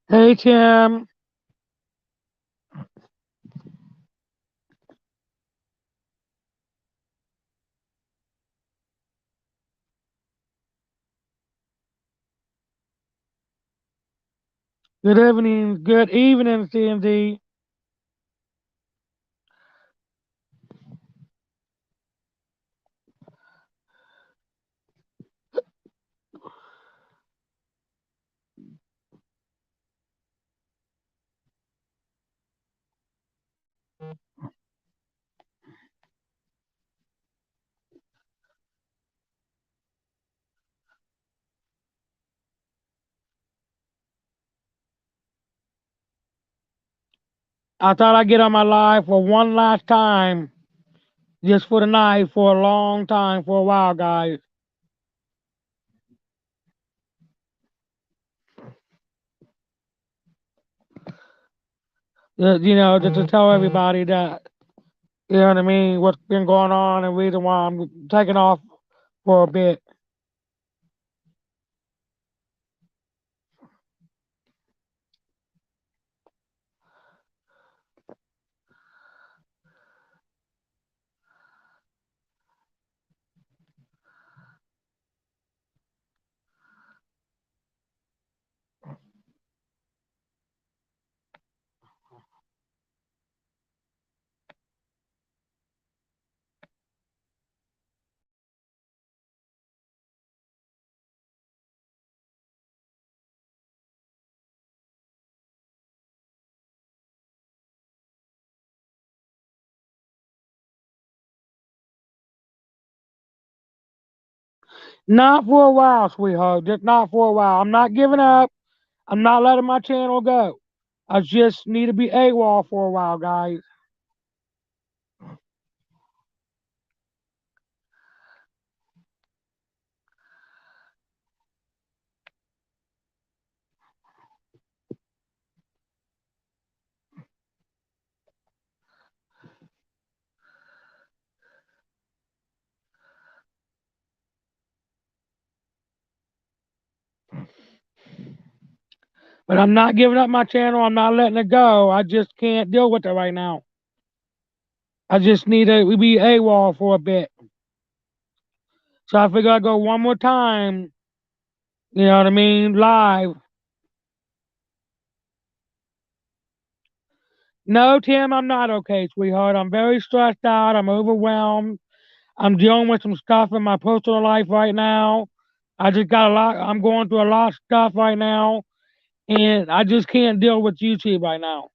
Hey, Tim. Good evening. Good evening, CMD. I thought I'd get on my live for one last time, just for the night, for a long time, for a while, guys. Just to tell everybody that, you know what I mean, what's been going on and reason why I'm taking off for a bit. Not for a while, sweetheart. Just not for a while. I'm not giving up. I'm not letting my channel go. I just need to be AWOL for a while, guys. But I'm not giving up my channel. I'm not letting it go. I just can't deal with it right now. I just need to be AWOL for a bit. So I figure I'd go one more time, you know what I mean, live. No, Tim, I'm not okay, sweetheart. I'm very stressed out. I'm overwhelmed. I'm dealing with some stuff in my personal life right now. I just got a lot. I'm going through a lot of stuff right now, and I just can't deal with YouTube right now.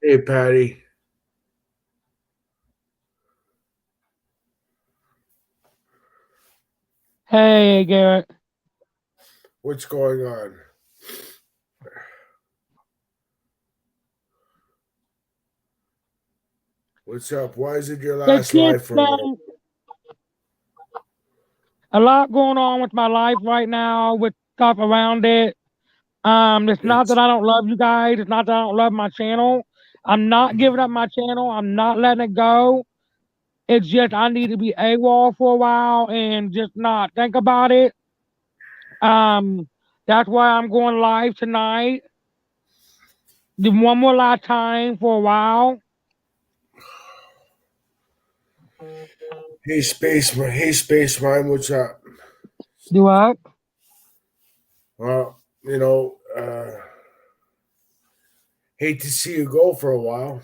Hey, Patty. Hey, Garrett. What's going on? What's up? Why is it your Just last can't. live for a little? A lot going on with my life right now, with stuff around it. It's not that It's I don't love you guys. It's not that I don't love my channel. I'm not giving up my channel. I'm not letting it go. It's just I need to be AWOL for a while and just not think about it. Um, that's why I'm going live tonight. Do one more last time for a while. Hey Space Rhyme, what's up? Do what? Well, hate to see you go for a while.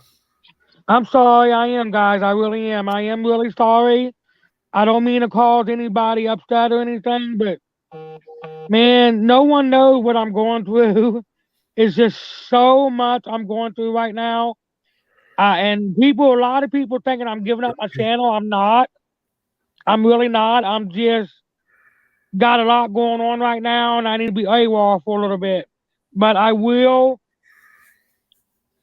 I'm sorry. I am, guys. I really am. I am really sorry. I don't mean to cause anybody upset or anything, but man, no one knows what I'm going through. It's just so much I'm going through right now. And people, a lot of people thinking I'm giving up my channel. I'm not. I'm really not. I'm just got a lot going on right now, and I need to be AWOL for a little bit. But I will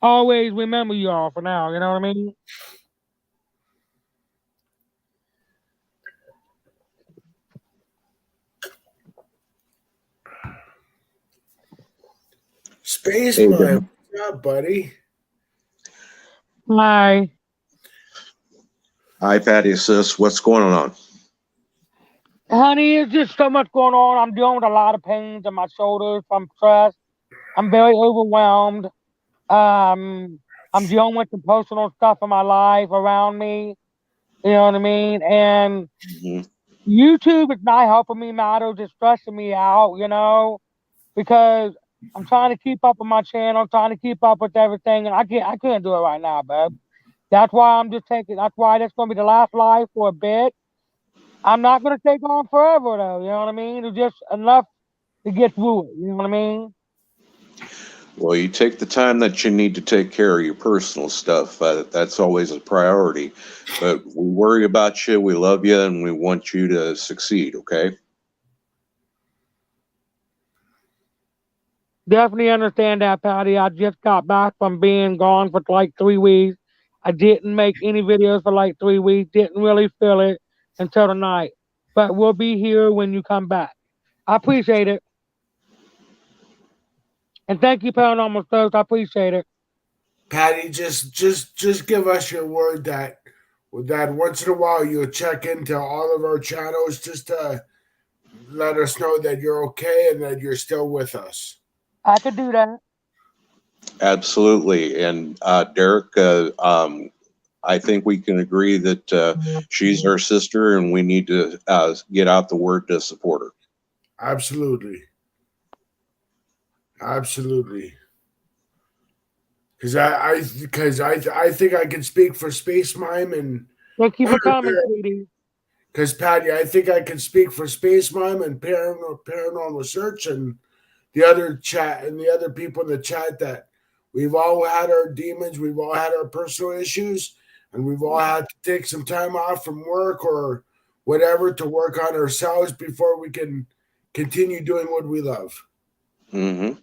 always remember y'all for now. You know what I mean? Space Hey, Mime, Dan. what's up, buddy? Hi. Hi, Patty, sis. What's going on? Honey, it's just so much going on. I'm dealing with a lot of pains in my shoulders. I'm stressed. I'm very overwhelmed. I'm dealing with some personal stuff in my life around me. You know what I mean? And Mhm. YouTube is not helping me matters. It's stressing me out, because I'm trying to keep up with my channel, trying to keep up with everything, and I can't do it right now, babe. That's why I'm just taking. That's why that's gonna be the last live for a bit. I'm not gonna take on forever though. You know what I mean? It's just enough to get through it. You know what I mean? Well, you take the time that you need to take care of your personal stuff. That's always a priority. But we worry about you, we love you, and we want you to succeed, okay? Definitely understand that, Patty. I just got back from being gone for like 3 weeks. I didn't make any videos for like 3 weeks. Didn't really feel it until tonight. But we'll be here when you come back. I appreciate it. And thank you, Paranormal Stuff. I appreciate it. Patty, just give us your word that once in a while you'll check into all of our channels just to let us know that you're okay and that you're still with us. I could do that. Absolutely. And Derek, I think we can agree that she's our sister, and we need to get out the word to support her. Absolutely. Absolutely. Because I think I can speak for Space Mime and Thank you for coming, sweetie. because Patty, I think I can speak for Space Mime and Paranormal Search and the other chat and the other people in the chat that we've all had our demons, we've all had our personal issues, and we've all had to take some time off from work or whatever to work on ourselves before we can continue doing what we love. Mm-hmm.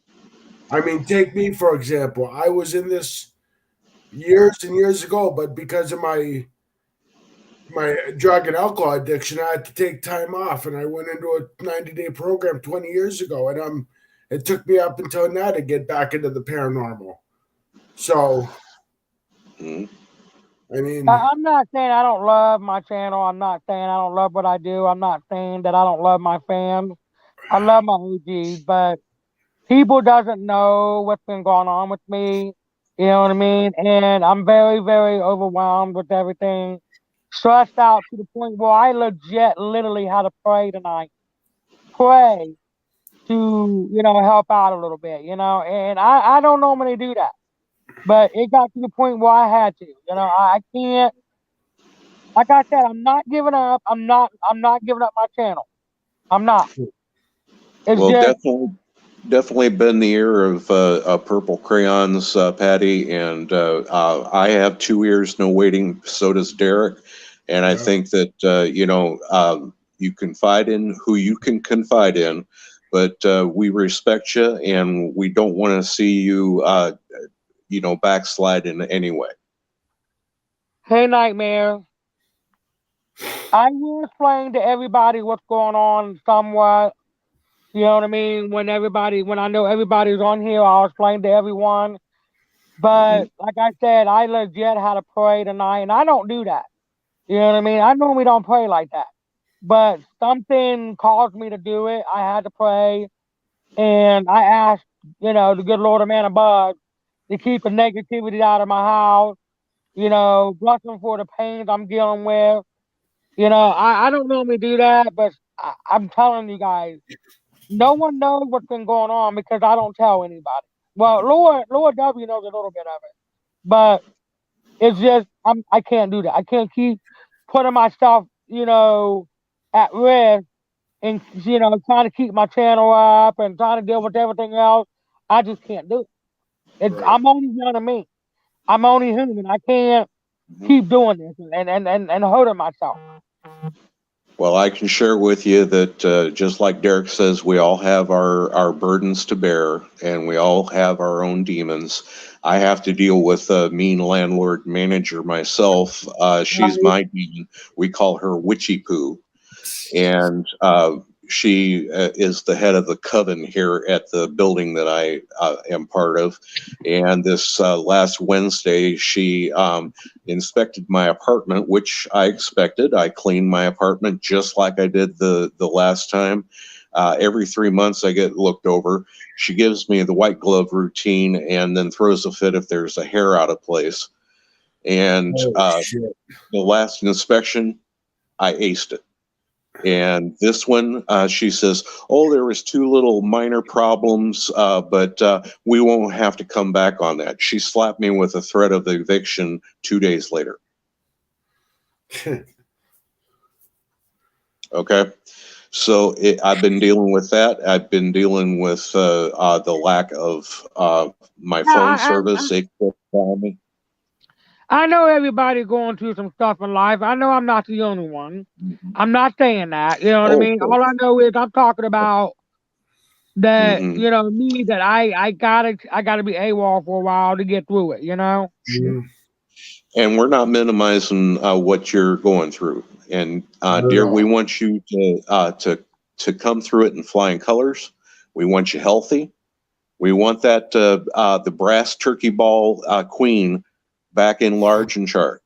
I mean, take me for example. I was in this years and years ago, but because of my drug and alcohol addiction, I had to take time off, and I went into a 90-day program 20 years ago, and it took me up until now to get back into the paranormal. So, Mm-hmm. I mean, I'm not saying I don't love my channel. I'm not saying I don't love what I do. I'm not saying that I don't love my fans. I love my OGs, but people doesn't know what's been going on with me. You know what I mean? And I'm very, very overwhelmed with everything. Stressed out to the point where I literally had to pray tonight. Pray to, help out a little bit, and I don't normally do that. But it got to the point where I had to. I can't, like I said, I'm not giving up. I'm not giving up my channel. I'm not. It's Well, just definitely been the year of purple crayons, Patty, and I have 2 years no waiting. So does Derek, and I think that you confide in who you can confide in, but we respect you, and we don't want to see you backslide in any way. Hey Nightmare. I will explain to everybody what's going on somewhat. You know what I mean? When I know everybody's on here, I'll explain to everyone. But like I said, I legit had to pray tonight, and I don't do that. You know what I mean? I normally don't pray like that. But something caused me to do it. I had to pray, and I asked, the good Lord of man above to keep the negativity out of my house, bless him for the pains I'm dealing with. I don't normally do that, but I'm telling you guys, no one knows what's been going on because I don't tell anybody. Well, Lord W knows a little bit of it, but it's just I can't do that. I can't keep putting myself, at risk and, trying to keep my channel up and trying to deal with everything else. I just can't do it. Right. I'm only one of me. I'm only human. I can't keep doing this and hurting myself. Well, I can share with you that just like Derek says, we all have our burdens to bear, and we all have our own demons. I have to deal with a mean landlord manager myself. She's my demon. We call her Witchy Poo, and she is the head of the coven here at the building that I am part of. And this last Wednesday, she inspected my apartment, which I expected. I cleaned my apartment just like I did the last time. Every 3 months, I get looked over. She gives me the white glove routine and then throws a fit if there's a hair out of place. And the last inspection, I aced it. And this one, she says, oh, there was 2 little minor problems, but we won't have to come back on that. She slapped me with a threat of eviction 2 days later. Okay. So I've been dealing with that. I've been dealing with the lack of my phone service. They quit calling me. I know everybody going through some stuff in life. I know I'm not the only one. I'm not saying that. You know what I mean? All I know is I'm talking about that. Me that I gotta be AWOL for a while to get through it. And we're not minimizing what you're going through. And dear, we want you to come through it in flying colors. We want you healthy. We want that the brass turkey ball queen back in large and charge.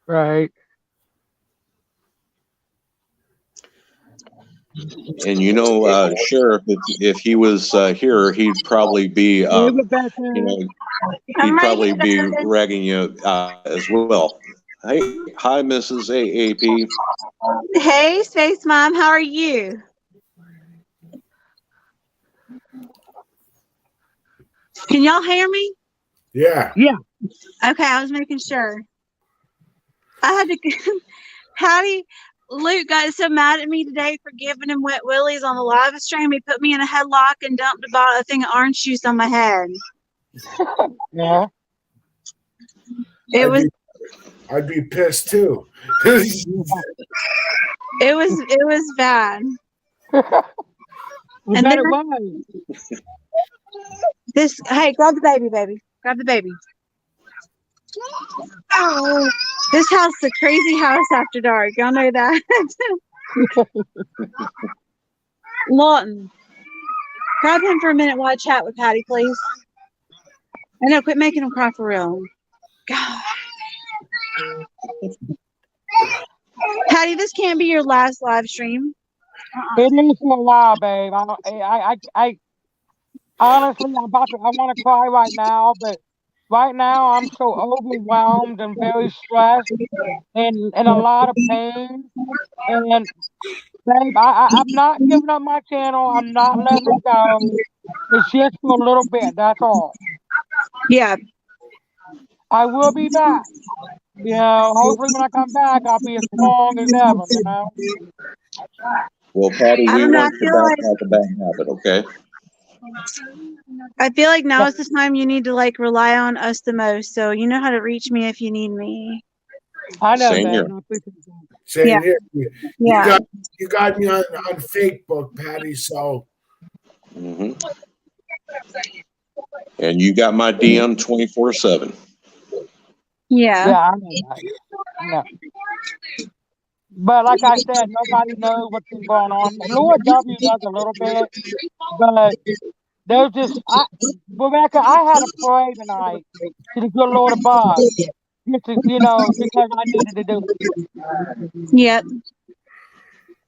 Right. And Sheriff, if he was here, he'd probably be he'd probably be ragging you as well. Hi, Mrs. AAP. Hey, Space Mom, how are you? Can y'all hear me? Yeah. Okay, I was making sure. I had to. Patty, Luke got so mad at me today for giving him wet willies on the live stream. He put me in a headlock and dumped a thing of orange juice on my head. Yeah. I'd be pissed too. It was bad. And then it was. Hey, grab the baby, baby. Grab the baby. Oh, this house is a crazy house after dark. Y'all know that. Lawton, grab him for a minute while I chat with Patty, please. I know, quit making him cry for real. God. Patty, this can't be your last live stream. It is for a while, babe. I honestly, I want to cry right now, but right now I'm so overwhelmed and very stressed and in a lot of pain. And babe, I'm not giving up my channel. I'm not letting it go. It's just for a little bit. That's all. Yeah. I will be back. Hopefully when I come back, I'll be as strong as ever, Well, Patty, we want you back like a bad habit, okay? I feel like now is the time you need to rely on us the most. So you know how to reach me if you need me. I know. Same here. Same here. Yeah. You got me on Facebook, Patty. So. And you got my DM 24/7. Yeah. Yeah, I know that. Yeah. But like I said, nobody knows what's been going on. Lord W does a little bit, but there's just Rebecca, I had to pray tonight to the good Lord above, because I needed to do it. Yep.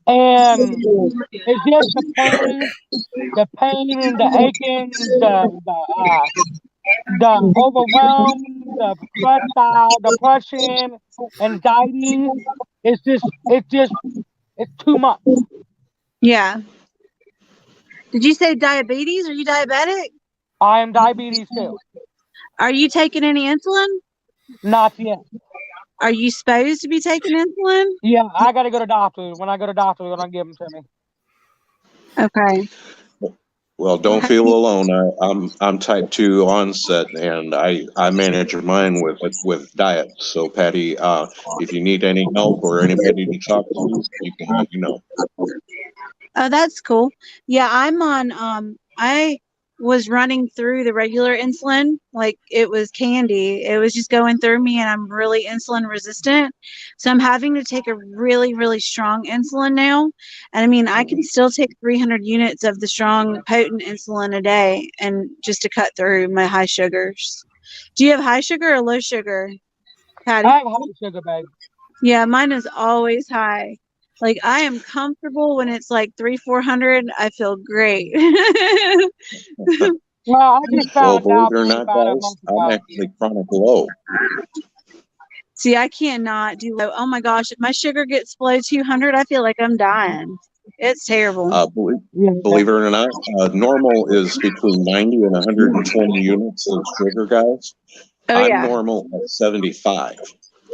And it's just the pain and the aching, the overwhelm, the stress out, depression, anxiety. It's too much. Yeah. Did you say diabetes? Are you diabetic? I am diabetes too. Are you taking any insulin? Not yet. Are you supposed to be taking insulin? Yeah, I gotta go to doctor. When I go to doctor, they're gonna give them to me. Okay. Well, don't feel alone. I'm type 2 onset, and I manage mine with diet. So, Patty, if you need any help or anybody to talk to, you can let me know. Oh, that's cool. Yeah, I'm on I was running through the regular insulin like it was candy. It was just going through me and I'm really insulin resistant. So I'm having to take a really, really strong insulin now. And I mean, I can still take 300 units of the strong potent insulin a day and just to cut through my high sugars. Do you have high sugar or low sugar, Patty? I have high sugar, babe. Yeah, mine is always high. Like I am comfortable when it's like 300-400. I feel great. Well, I just Well, found believe out it or not, about a guys, month I'm ago. actually chronic low. See, I cannot do low. Oh my gosh, if my sugar gets below 200, I feel like I'm dying. It's terrible. Believe it or not, normal is between 90 and 120 units of sugar, guys. Oh I'm yeah. normal at 75.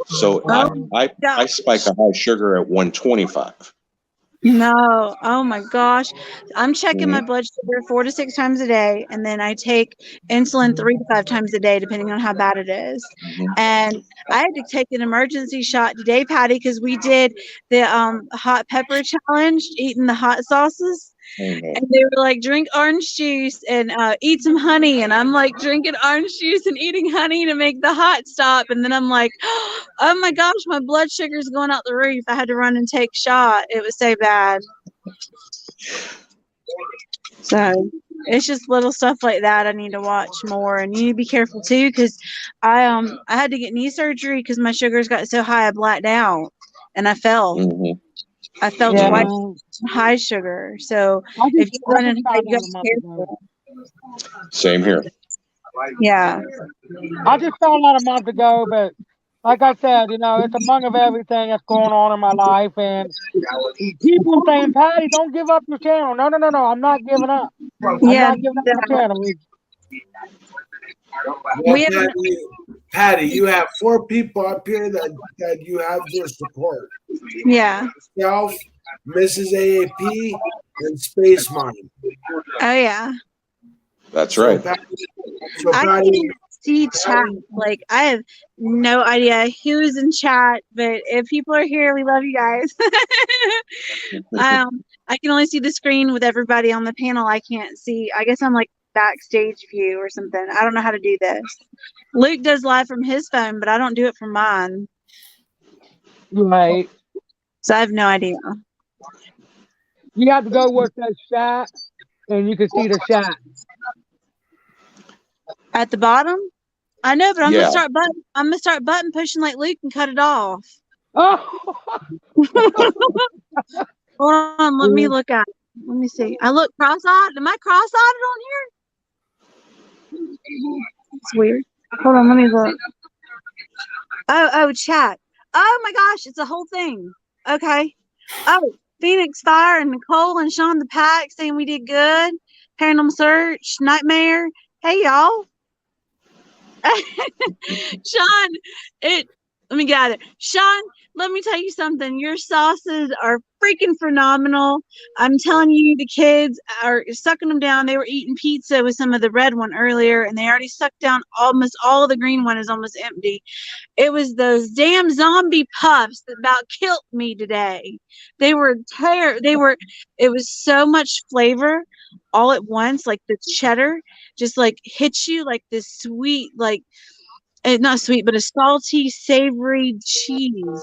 So Oh I gosh. spike a high sugar at 125. No. Oh my gosh. I'm checking my blood sugar 4 to 6 times a day, and then I take insulin 3 to 5 times a day, depending on how bad it is. And I had to take an emergency shot today, Patty, because we did the hot pepper challenge, eating the hot sauces. And they were like, drink orange juice and eat some honey. And I'm like drinking orange juice and eating honey to make the hot stop. And then I'm like, oh my gosh, my blood sugar's going out the roof. I had to run and take a shot. It was so bad. So it's just little stuff like that I need to watch more. And you need to be careful too, because I had to get knee surgery because my sugars got so high I blacked out and I fell. I fell Yeah. twice high sugar. So if you run in high, you got to be careful. Same here. Yeah. I just found out a month ago, but like I said, you know, it's among of everything that's going on in my life, and people saying, "Patty, don't give up your channel." No, I'm not giving up. I'm not giving up my channel. Well, Patty, you have 4 people up here that you have their support. Yeah. Yourself, Mrs. AAP, and Space Mine. Oh yeah. That's right. So I Patty, can't even see chat. Like I have no idea who's in chat, but if people are here, we love you guys. I can only see the screen with everybody on the panel. I can't see. I guess I'm like backstage view or something. I don't know how to do this. Luke does live from his phone, but I don't do it from mine. Right. So I have no idea. You have to go where it says chat, and you can see the chat. At the bottom? I know, but I'm Yeah. gonna start button pushing like Luke and cut it off. Oh. Hold on, let me look at it. Let me see. I look cross-eyed. Am I cross-eyed on here? It's weird. Hold on, let me look. Oh, chat. Oh my gosh, it's a whole thing. Okay. Oh, Phoenix Fire and Nicole and Sean the Pack saying we did good. Paranormal Search, Nightmare. Hey y'all. Sean, let me get out of it. Sean, let me tell you something. Your sauces are freaking phenomenal. I'm telling you, the kids are sucking them down. They were eating pizza with some of the red one earlier, and they already sucked down almost all. The green one is almost empty. It was those damn zombie puffs that about killed me today. It was so much flavor all at once. Like the cheddar just like hits you like this sweet, like not sweet, but a salty, savory cheese.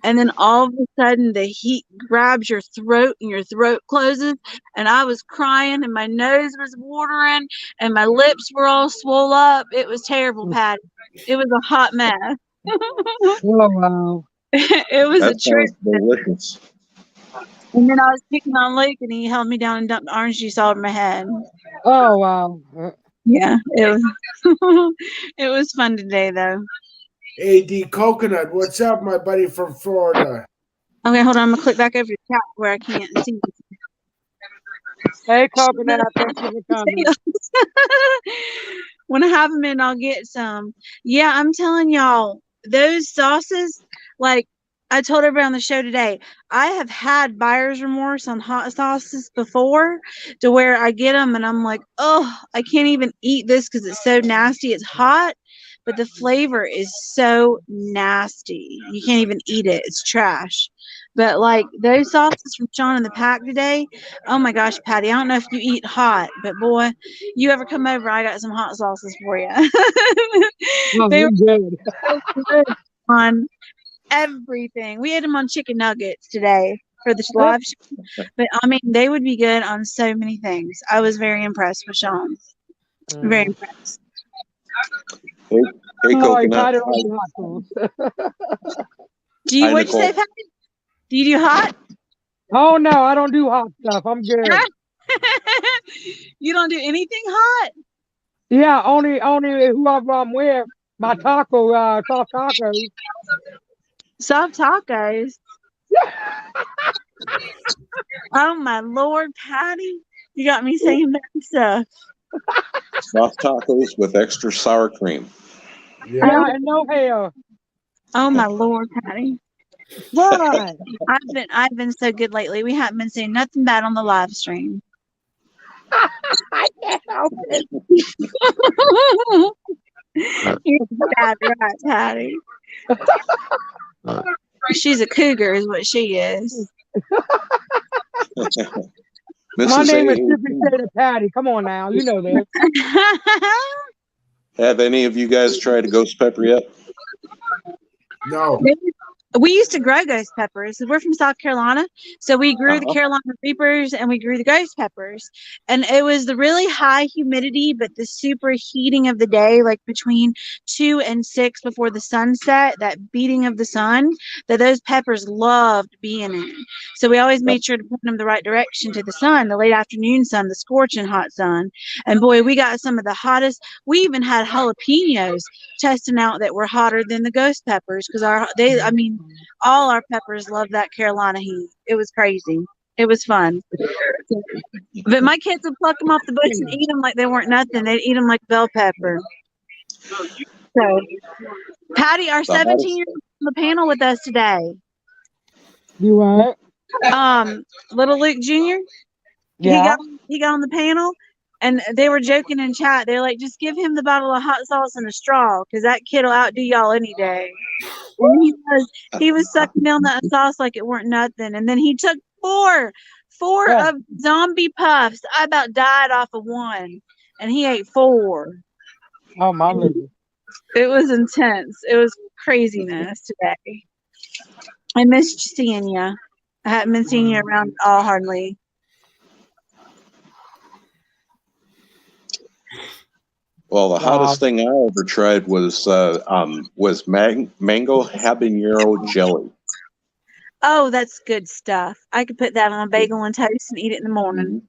And then all of a sudden the heat grabs your throat and your throat closes. And I was crying and my nose was watering and my lips were all swole up. It was terrible, Patty. It was a hot mess. Oh, wow. It was That a trip. sounds delicious. And then I was picking on Luke and he held me down and dumped orange juice all over my head. Oh, wow. Yeah, it was it was fun today though. AD Coconut, what's up, my buddy from Florida? Okay, hold on. I'm gonna click back over to chat where I can't see. Hey, Coconut, thank you for coming. When I have them in, I'll get some. Yeah, I'm telling y'all, those sauces, like I told everybody on the show today, I have had buyer's remorse on hot sauces before, to where I get them and I'm like, oh, I can't even eat this because it's so nasty. It's hot, but the flavor is so nasty. You can't even eat it. It's trash. But like those sauces from Sean in the pack today, oh my gosh, Patty, I don't know if you eat hot, but boy, you ever come over, I got some hot sauces for you. Oh, They you're were good. so good on everything. We ate them on chicken nuggets today for the live show. But I mean, they would be good on so many things. I was very impressed with Sean. Very impressed. Hey, Oh, Coconut. I don't do hot sauce. Do you, Hi, what'd you say, Nicole. Patty? Do you do hot? Oh no, I don't do hot stuff. I'm good. You don't do anything hot? Yeah, only whoever I'm with. My taco, soft tacos. Soft tacos. Oh my Lord, Patty. You got me saying bad stuff. Soft tacos with extra sour cream. Yeah. Yeah, and no hair. Oh my Lord, Patty. What? I've been so good lately. We haven't been saying nothing bad on the live stream. I can't help it. You're bad, right, Patty? She's a cougar, is what she is. My Mrs. name is A, Different Shade of Patty. Come on now, you know this. have any of you guys tried a ghost pepper yet? No. We used to grow ghost peppers. We're from South Carolina, so we grew the Carolina Reapers and we grew the ghost peppers. And it was the really high humidity, but the super heating of the day, like between 2 and 6 before the sunset, that beating of the sun, that those peppers loved being in. So we always made sure to point them the right direction to the sun, the late afternoon sun, the scorching hot sun. And boy, we got some of the hottest. We even had jalapenos testing out that were hotter than the ghost peppers because all our peppers love that Carolina heat. It was crazy. It was fun. But my kids would pluck them off the bush and eat them like they weren't nothing. They'd eat them like bell pepper. So, Patty, our 17-year-old on the panel with us today. You what? Little Luke Jr. Yeah. He got on the panel. And they were joking in chat. They're like, just give him the bottle of hot sauce and a straw, because that kid will outdo y'all any day. And he was sucking down that sauce like it weren't nothing. And then he took four of zombie puffs. I about died off of one. And he ate 4. Oh my lord. It was intense. It was craziness today. I missed seeing you. I haven't been seeing you around at all hardly. Well, the hottest thing I ever tried was mango habanero jelly. Oh, that's good stuff. I could put that on a bagel and toast and eat it in the morning.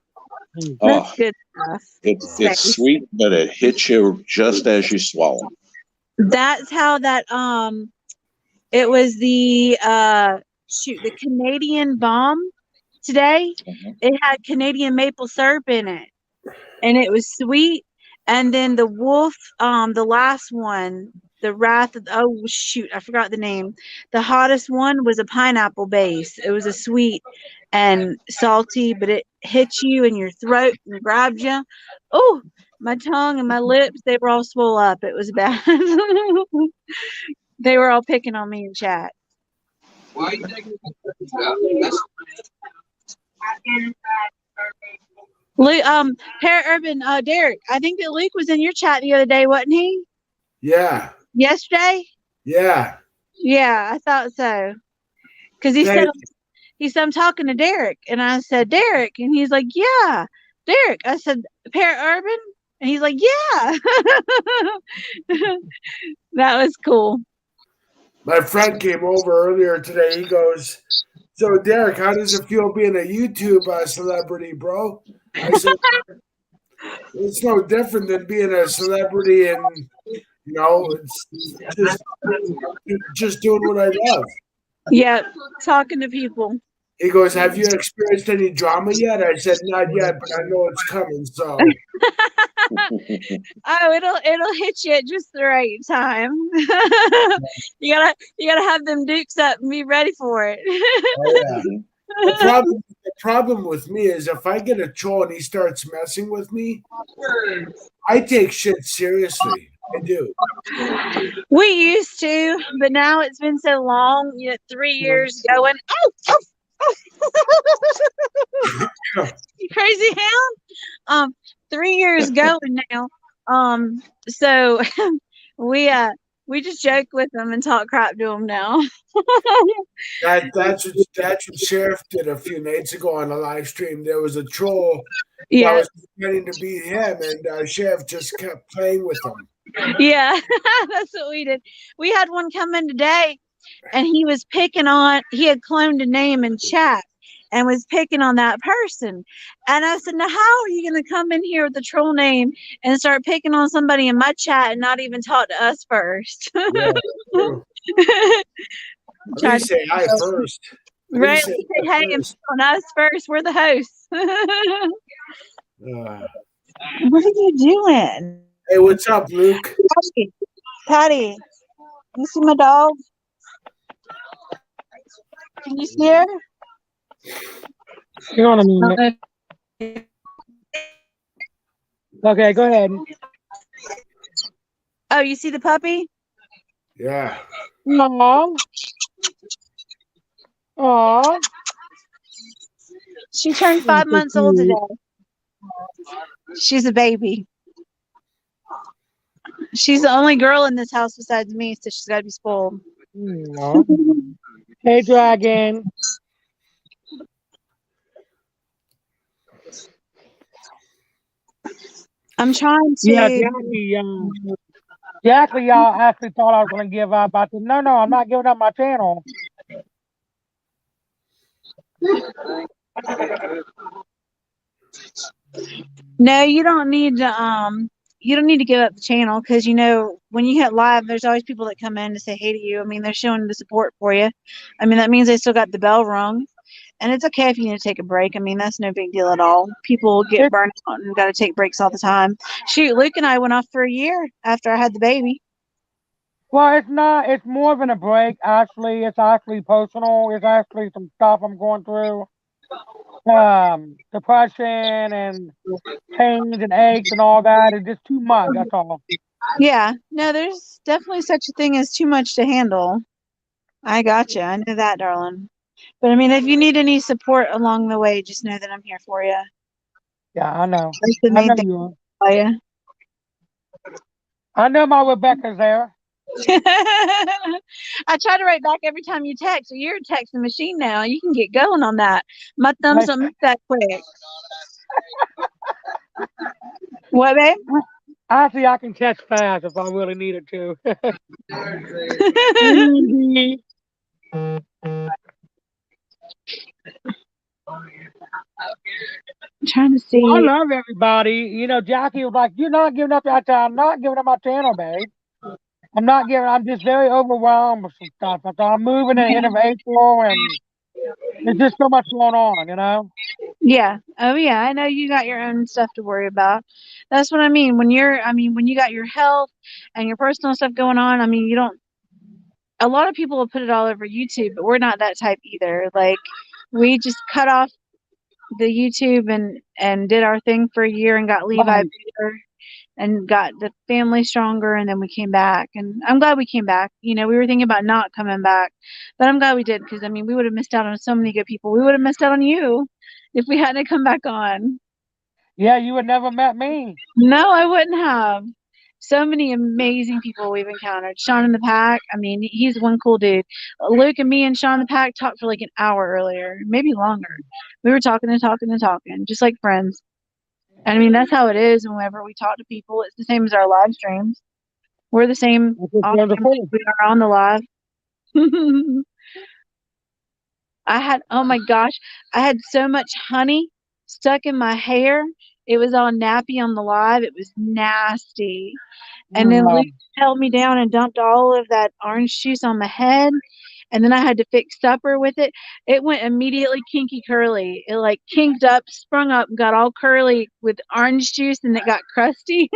That's good stuff. It's sweet, but it hits you just as you swallow. That's how that it was the the Canadian bomb today. It had Canadian maple syrup in it, and it was sweet. And then the wolf, the last one, the wrath of, oh shoot, I forgot the name. The hottest one was a pineapple base. It was a sweet and salty, but it hit you in your throat and grabbed you. Oh, my tongue and my lips, they were all swole up. It was bad. They were all picking on me in chat. Why are you taking Luke, Para-Urban, Derek, I think that Luke was in your chat the other day, wasn't he? Yeah. Yesterday? Yeah. Yeah, I thought so. Because he said, I'm talking to Derek. And I said, Derek. And he's like, yeah, Derek. I said, Para-Urban? And he's like, yeah. That was cool. My friend came over earlier today. He goes, so Derek, how does it feel being a YouTube celebrity, bro? I said, it's no different than being a celebrity, and it's just doing what I love. Yeah, talking to people. He goes, have you experienced any drama yet? I said, not yet, but I know it's coming. So Oh, it'll hit you at just the right time. You gotta have them dukes up and be ready for it. Oh, yeah. The problem with me is if I get a troll and he starts messing with me, I take shit seriously. I do. We used to, but now it's been so long. 3 years going. Oh. You crazy hound. 3 years going now. So we just joke with them and talk crap to them now. That's what Sheriff did a few nights ago on a live stream. There was a troll that Yeah, was pretending to be him, and Sheriff just kept playing with him. yeah, that's what we did. We had one come in today, and he was picking on. He had cloned a name in chat and was picking on that person. And I said, "Now, how are you going to come in here with the troll name and start picking on somebody in my chat and not even talk to us first?" Yeah, true. At Tried least say hi first. At Right. least We say say, hi hey, and first. on us first. We're the hosts. Uh, What are you doing? hey, what's up, Luke? Patty, you see my dog? Can you see her? Hang on a minute. Okay, go ahead. Oh, you see the puppy? Yeah. Aw. Aw. She turned 5 months old today. She's a baby. She's the only girl in this house besides me, so she's got to be spoiled. Aw. Hey, Dragon. I'm trying to. Yeah, Jackie, y'all actually thought I was going to give up. I said, no, I'm not giving up my channel. No, you don't need to. You don't need to give up the channel because when you hit live, there's always people that come in to say hey to you. I mean, they're showing the support for you. I mean, that means they still got the bell rung, and it's okay if you need to take a break. I mean, that's no big deal at all. People get burnt out and got to take breaks all the time. Shoot, Luke and I went off for a year after I had the baby. Well, it's not. It's more than a break. Actually, it's actually personal. It's actually some stuff I'm going through. Depression and pains and aches and all that. It's just too much. That's all. Yeah, no, there's definitely such a thing as too much to handle. I gotcha. I know that, darling. But I mean, if you need any support along the way, just know that I'm here for you. Yeah, I know. That's the I main know thing you are. for you. I know my Rebecca's there. I try to write back every time you text. So you're a texting machine now. You can get going on that. My thumbs don't move that quick. What, babe? Actually, I can text fast if I really needed to. I'm trying to see. Well, I love everybody. Jackie was like, "You're not giving up that time. I'm not giving up my channel, babe. I'm just very overwhelmed with some stuff. So I'm moving at the end of April, and there's just so much going on, Yeah. Oh, yeah. I know you got your own stuff to worry about. That's what I mean. When you got your health and your personal stuff going on, I mean, a lot of people will put it all over YouTube, but we're not that type either. Like, we just cut off the YouTube and did our thing for a year and got Levi better and got the family stronger, and then we came back. And I'm glad we came back. We were thinking about not coming back, but I'm glad we did because, I mean, we would have missed out on so many good people. We would have missed out on you if we hadn't come back on. Yeah, you would never met me. No, I wouldn't have. So many amazing people we've encountered. Sean in the Pack, I mean, he's one cool dude. Luke and me and Sean in the Pack talked for like an hour earlier, maybe longer. We were talking and talking and talking, just like friends. And I mean, that's how it is whenever we talk to people. It's the same as our live streams. We're the same we are on the live. Oh my gosh, I had so much honey stuck in my hair. It was all nappy on the live. It was nasty. And then Luke held me down and dumped all of that orange juice on my head. and then I had to fix supper with it. It went immediately kinky curly. It like kinked up, sprung up, got all curly with orange juice, and it got crusty.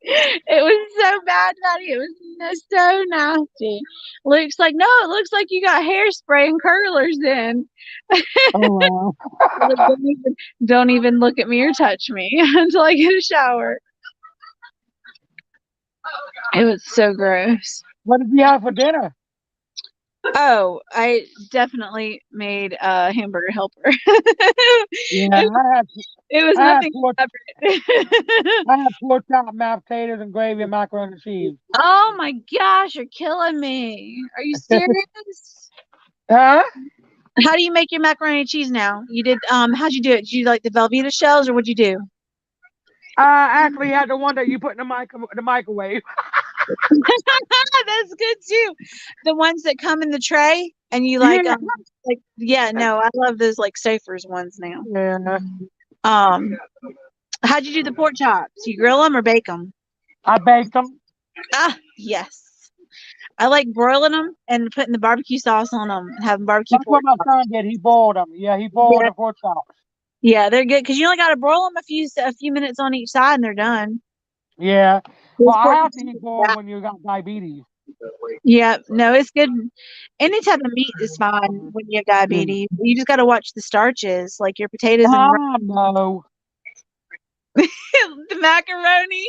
It was so bad, Maddie. It was so nasty. Luke's like, no, it looks like you got hairspray and curlers in. Oh, wow. Like, don't even look at me or touch me until I get a shower. It was so gross. What did you have for dinner? Oh, I definitely made a hamburger helper. Yeah, I It was had nothing pork, elaborate. I had pork chop, mashed potatoes, and gravy and macaroni and cheese. Oh my gosh, you're killing me. Are you serious? Huh? How do you make your macaroni and cheese now? You did how'd you do it? Did you like the Velveeta shells or what'd you do? Actually had the one that you put in the microwave. That's good too. The ones that come in the tray and you like Yeah. no, I love those like Stouffer's ones now. Yeah. How'd you do the pork chops? You grill them or bake them? I baked them. Ah, yes. I like broiling them and putting the barbecue sauce on them and having barbecue That's pork what my chops. son did. He boiled them. Yeah, he boiled Yeah. the pork chops. Yeah, they're good because you only got to broil them a few minutes on each side and they're done. Yeah. Those Well, I pork have to chops eat are boiled bad. when you got diabetes. Yeah, no, it's good. Any type of meat is fine when you have diabetes. You just got to watch the starches, like your potatoes and No. the macaroni.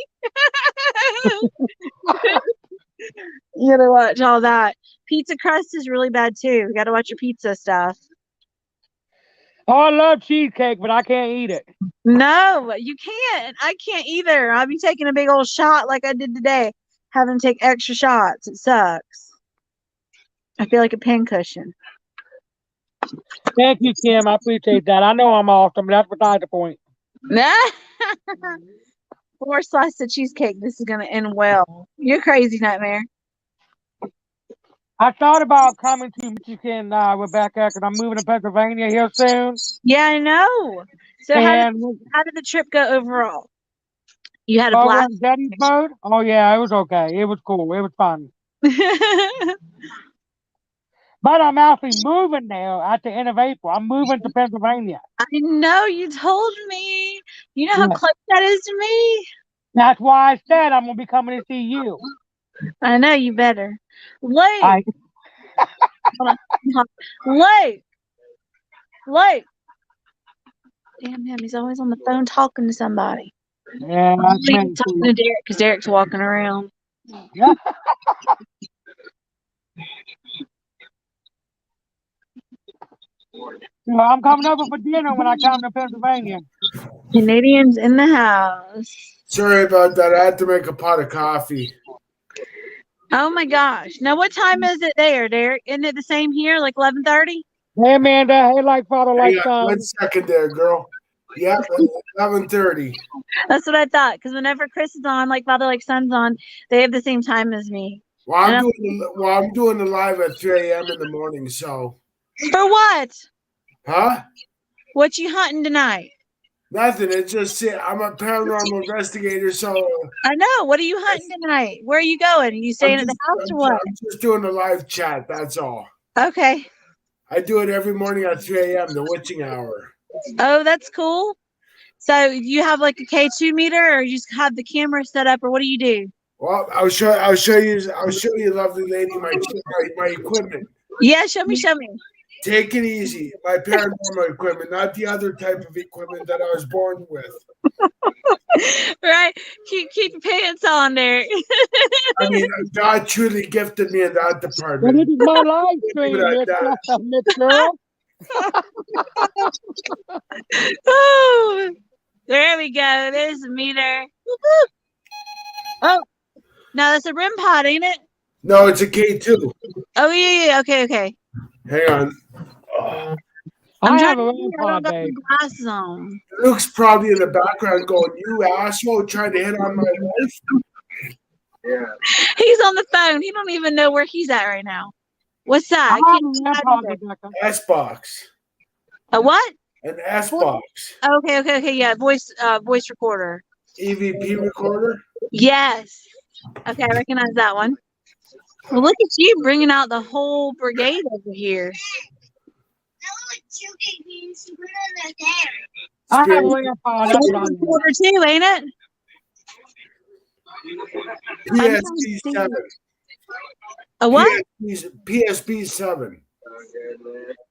You gotta watch all that. Pizza crust is really bad too. You gotta watch your pizza stuff. Oh, I love cheesecake, but I can't eat it. No, you can't. I can't either. I'll be taking a big old shot like I did today. Having to take extra shots. It sucks. I feel like a pincushion. Thank you, Kim. I appreciate that. I know I'm awesome, but that's beside the point. 4 slices of cheesecake. This is gonna end well. You're crazy, Nightmare. I thought about coming to Michigan, Rebecca, because I'm moving to Pennsylvania here soon. Yeah, I know. So And how did the trip go overall? You had a we're blast. in Gettysburg. Oh yeah, it was okay. It was cool. It was fun. But I'm actually moving there at the end of April. I'm moving to Pennsylvania. I know you told me. You know how Yeah. close that is to me? That's why I said I'm gonna be coming to see you. I know you better. Luke. I Luke. Luke. Damn him. He's always on the phone talking to somebody. yeah, I'm that's leaving me talking too. to Derek because Derek's walking around. Yeah. So I'm coming over for dinner when I come to Pennsylvania. Canadians in the house. Sorry about that. I had to make a pot of coffee. Oh my gosh. Now what time is it there, Derek? Isn't it the same here, like 11:30? Hey Amanda, hey like father, like Hang on son. 1 second there, girl. Yeah, 11:30. That's what I thought. Because whenever Chris is on, like Father Like Son's on, they have the same time as me. Well, And I'm doing the live at 3 a.m. in the morning. So, For what? huh? What you hunting tonight? Nothing. It's just I'm a paranormal investigator. So I know. What are you hunting tonight? Where are you going? Are you staying at the house or what? I'm just doing a live chat. That's all. Okay. I do it every morning at 3 a.m. The witching hour. Oh, that's cool. So you have like a K2 meter, or you just have the camera set up, or what do you do? Well, I'll show you, lovely lady, my equipment. Yeah, show me. Take it easy. My paranormal equipment, not the other type of equipment that I was born with. Right. Keep your pants on there. I mean, God truly gifted me in that Well, department. this is my live stream, Leave it at Miss Girl. Oh, there we go. There's the meter. Woo-hoo. Oh, no, that's a REM pod, ain't it? No, it's a K2. Oh yeah. Okay. Hang on. I'm I trying have to a see. REM I don't pod, got babe. my glasses on. Luke's probably in the background going, "You asshole, trying to hit on my wife." Yeah. He's on the phone. He don't even know where he's at right now. What's that? I I have can't a REM see pod, that. Rebecca. S box. A what? An S box. Okay. Yeah, voice recorder. EVP recorder. Yes. Okay, I recognize that one. Well, look at you bringing out the whole brigade over here. I have a Spirit AirPod. That's what I That's a need. quarter too, ain't it? PSP 7. A what? PSP 7.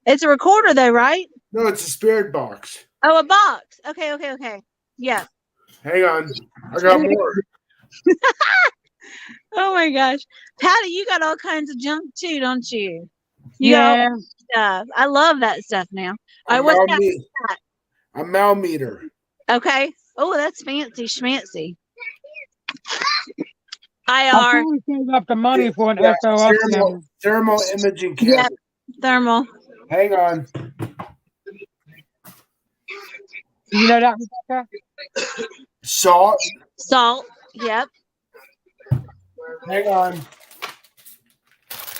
It's a recorder though, right? No, it's a spirit box. Oh, a box. Okay. Yeah. Hang on. I got more. Oh my gosh. Patty, you got all kinds of junk too, don't you? You got all Yeah. that stuff. I love that stuff now. A What's that? Malmeter. A Malmeter. Okay. Oh, that's fancy schmancy. I'm IR. trying to save up the money for an Yeah, SOS camera. thermal imaging camera. Yep. Thermal. Hang on. You know that, Rebecca? Salt. Salt. Yep. Hang on.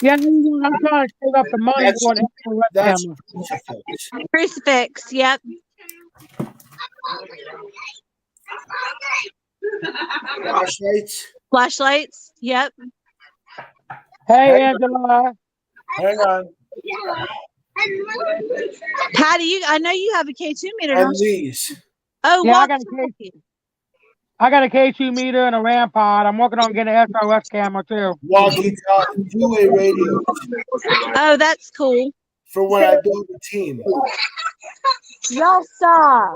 Yeah, I'm trying to save up the money That's- for an SOS That's camera. crucifix. Crucifix. Yep. Flashlights. Flashlights. Yep. Hey, Angela. Hang on. Patty, I know you have a K2 meter, And don't you? these. Oh, Yeah, I got walkie-talkie. I got a K2 meter and a RAM pod. I'm working on getting an SOS camera too. Walkie-talkie. Two-way radio. Oh, that's cool. For when I build a team. Y'all stop.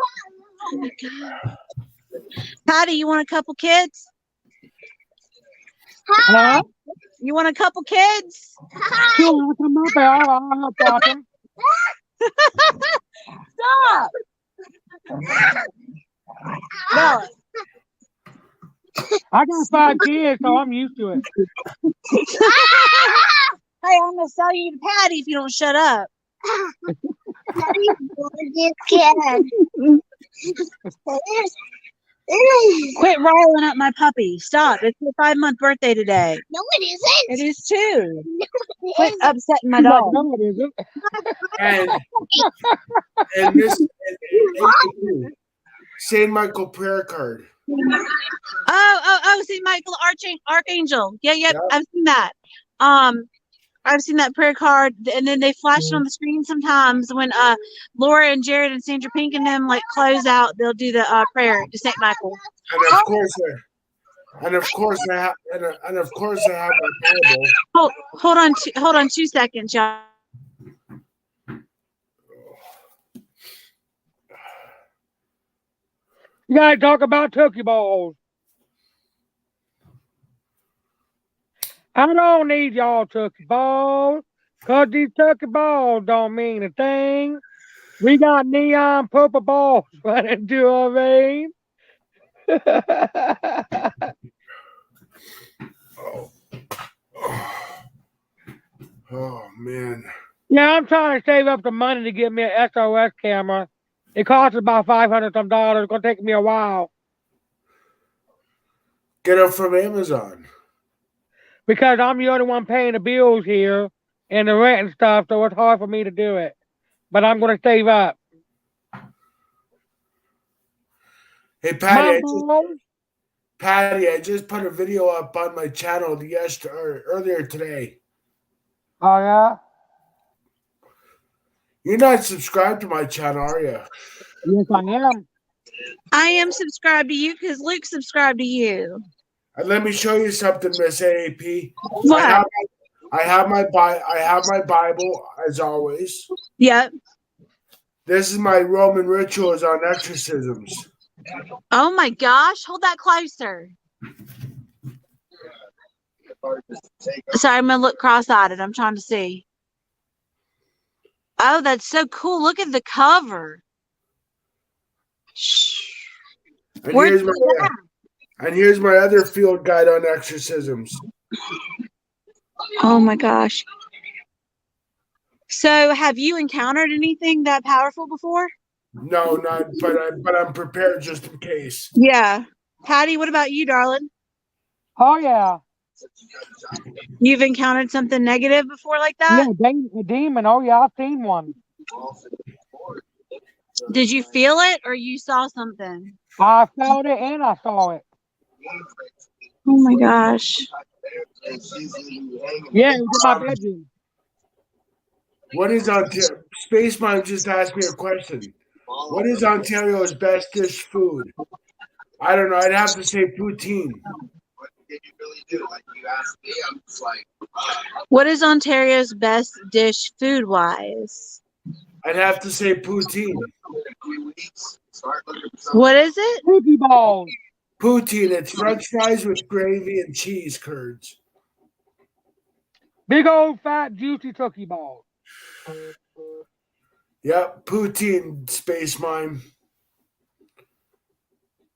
Oh my God. Patty, you want a couple kids? Huh? You want a couple kids? Sure, I'll come up there. I'll help watch them. Stop. No. I got 5 kids, so I'm used to it. Hey, I'm gonna sell you to Patty if you don't shut up. Quit riling up my puppy. Stop. It's her 5-month birthday today. No, it isn't. It is too. No, it Quit isn't. upsetting my She's like, dog. no, it isn't. And this and St. Michael prayer card. Oh, St. Michael Archangel. Yeah, Yep. I've seen that. I've seen that prayer card, and then they flash it on the screen sometimes when Laura and Jared and Sandra Pink and them like close out. They'll do the prayer to St. Michael. And of course I have my Bible. Hold on 2 seconds, y'all. You gotta talk about turkey balls. I don't need y'all turkey balls, 'cause these turkey balls don't mean a thing. We got neon purple balls running through our veins. Oh man. Yeah, I'm trying to save up the money to get me an SOS camera. It costs about $500 some. It's gonna take me a while Get it from Amazon. because I'm the only one paying the bills here and the rent and stuff, so it's hard for me to do it. But I'm gonna save up. Hey My Patty, I just put a video up on my channel earlier today. Oh yeah? You're not subscribed to my channel, are you? Yes, I am. I am subscribed to you because Luke subscribed to you. And let me show you something, Miss AAP. What? I have my Bible as always. Yep. This is my Roman rituals on exorcisms. Oh my gosh, hold that closer. Sorry, I'm gonna look cross-eyed. I'm trying to see. Oh, that's so cool. Look at the cover. And Where'd here's you my get that? and here's my other field guide on exorcisms. Oh my gosh. So have you encountered anything that powerful before? No, not but I'm prepared just in case. Yeah. Patty, what about you, darling? Oh yeah. You've encountered something negative before like that? Yeah, a demon. Oh yeah, I've seen one. Did you feel it or you saw something? I felt it and I saw it. Oh my gosh. Yeah, it was in my bedroom. What is Ontario? Space Mime just asked me a question. What is Ontario's best dish food? I don't know. I'd have to say poutine. What is Ontario's best dish food wise? I'd have to say poutine. What is it? Cookie balls. Poutine. It's French fries with gravy and cheese curds. Big old fat juicy cookie balls. Yep, poutine, Space Mime.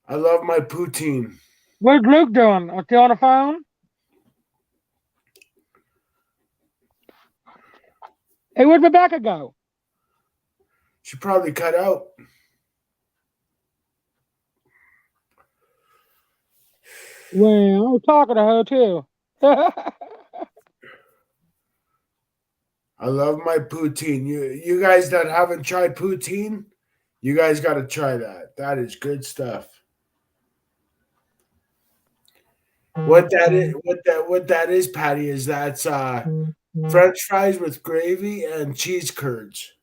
I love my poutine. Where's Luke doing? Is he on the phone? Hey, where'd Rebecca go? She probably cut out. Well, I was talking to her too. I love my poutine. You guys that haven't tried poutine, you guys got to try that. That is good stuff. What that is, Patty, is that's French fries with gravy and cheese curds.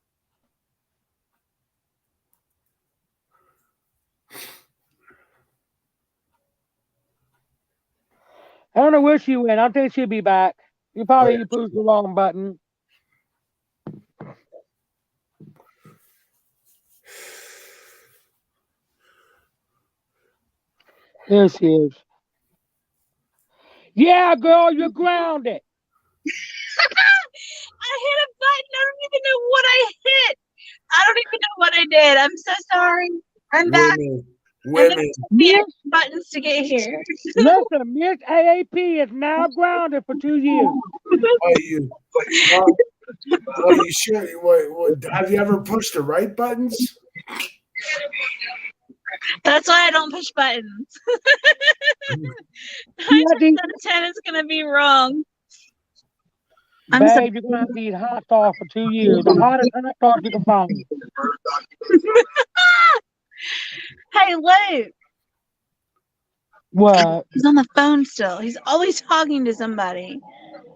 I don't know where she went. I think she'll be back. You probably pushed the wrong button. There she is. Yeah, girl, you're grounded. I hit a button. I don't even know what I hit. I don't even know what I did. I'm so sorry. I'm back. Women. The buttons to get here. Listen, Miss AAP is now grounded for 2 years. Are you sure? What, have you ever pushed the right buttons? That's why I don't push buttons. 9 times out of 10 is going to be wrong. Babe, you're going to be hot sauce for 2 years. The hottest hot sauce you can find. Hey, Luke. What? He's on the phone still. He's always talking to somebody.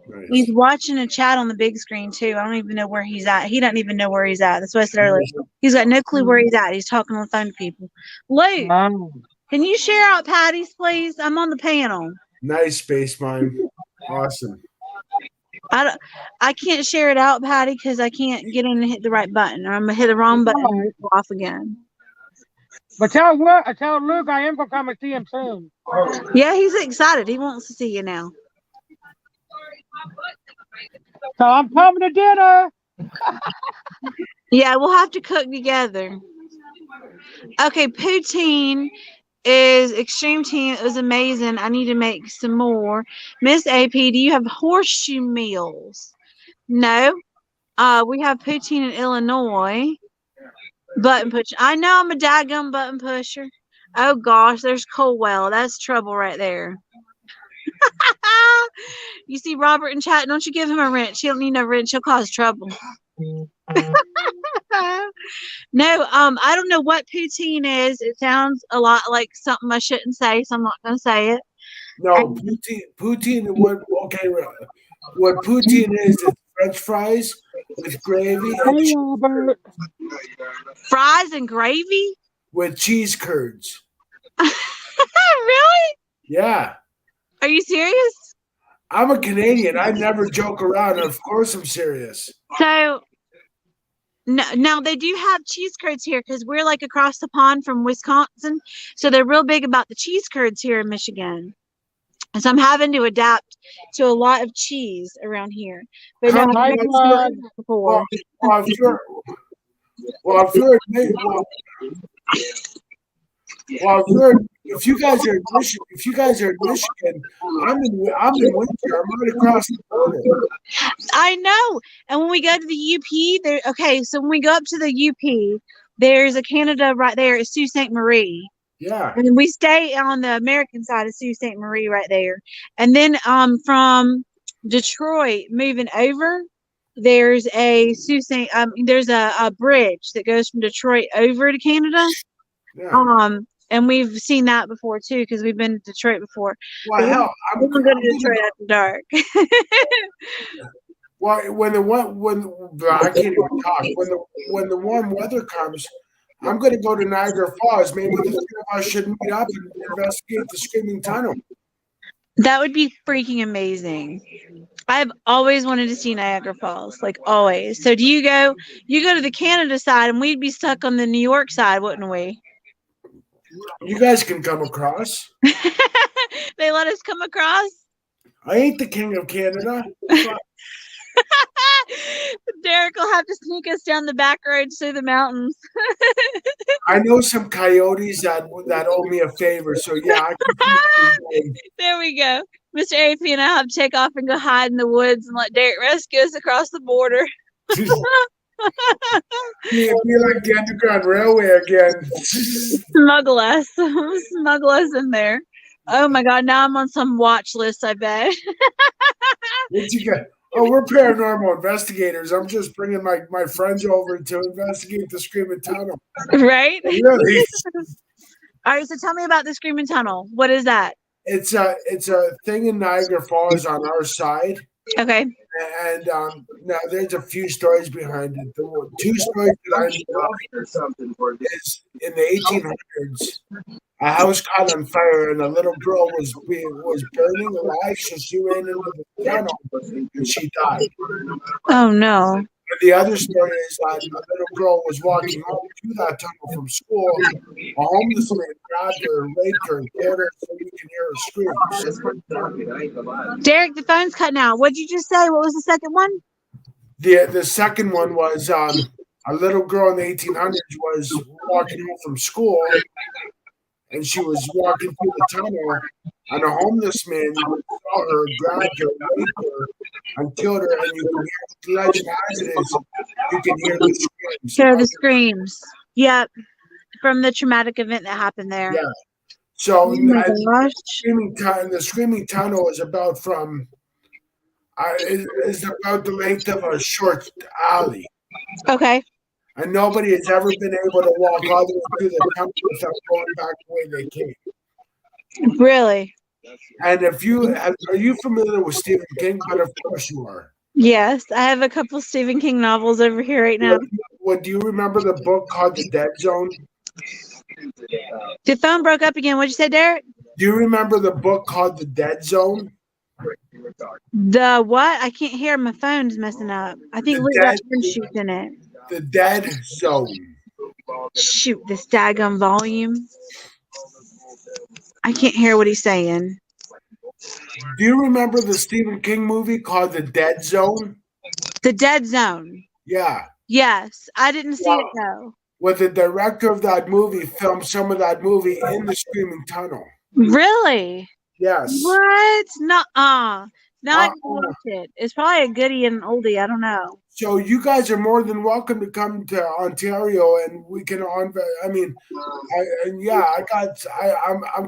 Nice. He's watching a chat on the big screen, too. I don't even know where he's at. He doesn't even know where he's at. That's what I said earlier. He's got no clue where he's at. He's talking on the phone to people. Luke, can you share out Patty's, please? I'm on the panel. Nice, Space Mime. Awesome. I can't share it out, Patty, because I can't get in and hit the right button. Or I'm going to hit the wrong button and go off again. But tell Luke I am going to come and see him soon. Yeah, he's excited. He wants to see you now. So I'm coming to dinner. Yeah, we'll have to cook together. Okay, poutine is Extreme Team. It was amazing. I need to make some more. Miss AP, do you have horseshoe meals? No. We have poutine in Illinois. Button pusher. I know I'm a daggum button pusher. Oh gosh, there's Colwell. That's trouble right there. You see Robert in chat, don't you give him a wrench. He don't need no wrench, he'll cause trouble. No, I don't know what poutine is. It sounds a lot like something I shouldn't say, so I'm not gonna say it. No, poutine. What poutine is French fries with gravy and Fries and gravy with cheese curds. Really? Yeah. Are you serious? I'm a Canadian. I never joke around. Of course I'm serious. So now they do have cheese curds here because we're like across the pond from Wisconsin. So they're real big about the cheese curds here in Michigan. And so I'm having to adapt to a lot of cheese around here. But no, I've never done that before. If you guys are in Michigan, I'm in winter. I'm right across the border. I know. And when we go to the UP, so when we go up to the UP, there's a Canada right there. It's Sault Ste. Marie. Yeah. And we stay on the American side of Sault Ste. Marie right there. And then from Detroit moving over, there's a there's a bridge that goes from Detroit over to Canada. Yeah. And we've seen that before too, because we've been to Detroit before. Well, hell, We can go to Detroit after dark. well, when I can't even talk. When the warm weather comes, I'm going to go to Niagara Falls. Maybe the three of us should meet up and investigate the Screaming Tunnel. That would be freaking amazing. I've always wanted to see Niagara Falls, like always. So do you go to the Canada side and we'd be stuck on the New York side, wouldn't we? You guys can come across. They let us come across? I ain't the king of Canada. Derek will have to sneak us down the back roads through the mountains. I know some coyotes that owe me a favor, so yeah, I can There we go. Mr. AP and I have to take off and go hide in the woods and let Derek rescue us across the border. be like the Underground Railway again. Smuggle us. Smuggle us in there. Oh my God, now I'm on some watch list, I bet. What you got? Oh, we're paranormal investigators. I'm just bringing my friends over to investigate the Screaming Tunnel. Right? Really? All right, so tell me about the Screaming Tunnel. What is that? It's a thing in Niagara Falls on our side. Okay. And now there's a few stories behind it. The two stories that I know is in the 1800s, a house caught on fire and a little girl was burning alive, so she ran into the tunnel and she died. Oh no. And the other story is that a little girl was walking home to that tunnel from school. A homeless man grabbed her, raped her, and killed her so you can hear her scream. Derek, the phone's cutting out. What'd you just say? What was the second one? The second one was a little girl in the 1800s was walking home from school, and she was walking through the tunnel, and a homeless man saw her, grabbed her, raped her, and killed her. And you can hear, legend as it is, you can hear the screams. Hear the screams. Yep. From the traumatic event that happened there. Yeah. So Oh my gosh. the Screaming Tunnel is about is about the length of a short alley. Okay. And nobody has ever been able to walk all the way through the tunnel without going back the way they came. Really? And are you familiar with Stephen King? But of course you are. Yes. I have a couple Stephen King novels over here right now. What do you remember the book called The Dead Zone? The phone broke up again. What'd you say, Derek? Do you remember the book called The Dead Zone? The what? I can't hear. My phone's messing up. I think Luke got one shoots in it. The Dead Zone. Shoot, this daggum volume. I can't hear what he's saying. Do you remember the Stephen King movie called The Dead Zone? The Dead Zone. Yeah. Yes. I didn't see it though. Well, the director of that movie filmed some of that movie in the Screaming Tunnel. Really? Yes. What? Nuh-uh. Now I can watch it. It's probably a goodie and an oldie. I don't know. So you guys are more than welcome to come to Ontario, and we can I'm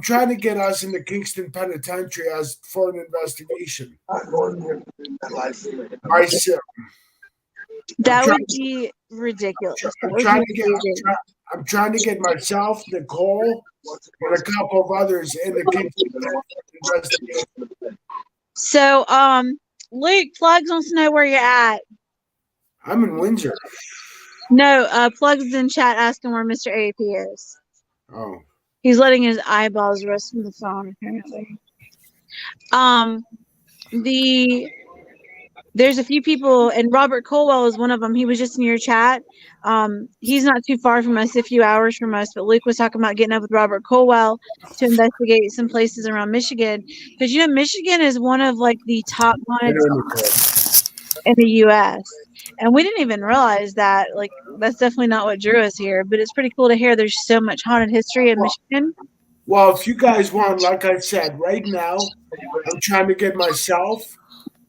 trying to get us into Kingston Penitentiary for an investigation. That would be ridiculous. I'm trying to get myself, Nicole, and a couple of others in the Kingston investigation. So, Luke, Plugs wants to know where you're at. I'm in Windsor. No, Plugs is in chat asking where Mr. AP is. Oh. He's letting his eyeballs rest from the phone, apparently. There's a few people, and Robert Colwell is one of them. He was just in your chat. He's not too far from us, a few hours from us, but Luke was talking about getting up with Robert Colwell to investigate some places around Michigan. Because, Michigan is one of, the top haunted in the U.S. And we didn't even realize that. That's definitely not what drew us here. But it's pretty cool to hear there's so much haunted history in Michigan. Well, if you guys want, like I said, right now, I'm trying to get myself,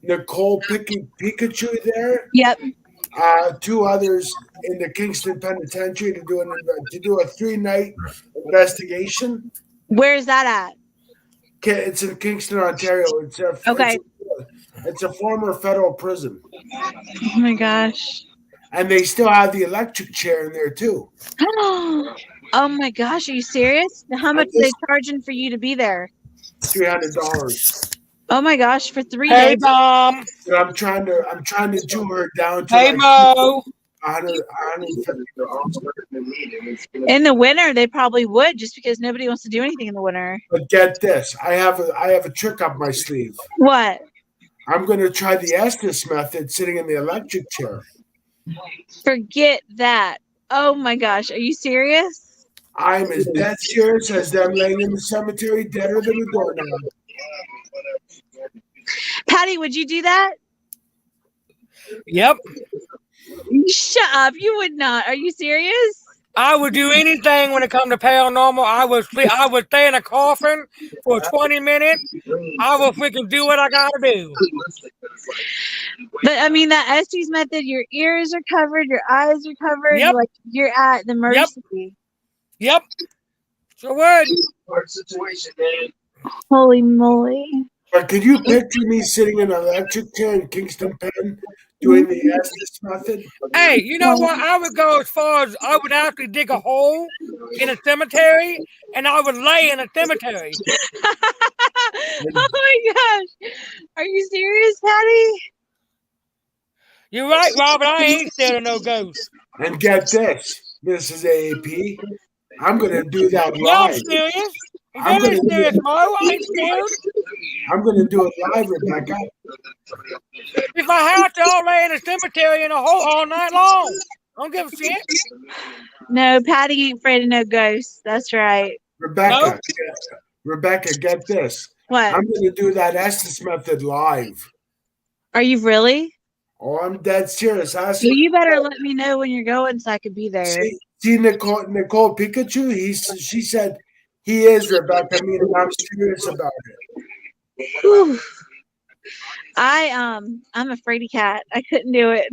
Nicole Pikachu there. Yep. Two others in the Kingston Penitentiary to do a 3-night investigation. Where is that at? It's in Kingston, Ontario. It's a former federal prison. Oh my gosh. And they still have the electric chair in there too. Oh my gosh, are you serious? How much are they charging for you to be there? $300. Oh my gosh, for 3 Hey, days. Mom. And I'm trying to do her down to Hey, like Mo. 150. In the winter, they probably would, just because nobody wants to do anything in the winter. But get this, I have a trick up my sleeve. What? I'm going to try the Estes method sitting in the electric chair. Forget that. Oh my gosh, are you serious? I'm as dead serious as them laying in the cemetery, deader than a doorknob. Patty, would you do that? Yep. Shut up. You would not. Are you serious? I would do anything when it comes to paranormal. I would stay in a coffin for 20 minutes. I will freaking do what I gotta do. But I mean, that Estes method, your ears are covered, your eyes are covered. Yep. Like you're at the mercy. Yep. Sure would. Holy moly. But could you picture me sitting in an electric chair in Kingston Penn doing the Estes method? Hey, you know what? I would go as far as I would actually dig a hole in a cemetery and I would lay in a cemetery. Oh my gosh. Are you serious, Patty? You're right, Robert. I ain't scared of no ghosts. And get this, Mrs. AAP, I'm going to do that Yeah, I'm live. serious. I'm I'm very gonna do serious, it. Mo. I ain't scared. I'm going to do it live, Rebecca. If I have to, I'll lay in a cemetery in a hole all night long. Don't give a shit. No, Patty ain't afraid of no ghosts. That's right. Rebecca, Rebecca, get this. What? I'm going to do that Estes method live. Are you really? Oh, I'm dead serious. Well, you better let me know when you're going so I could be there. See Nicole Pikachu? She said he is, Rebecca. I mean, I'm serious about it. Whew. I'm a fraidy cat. I couldn't do it.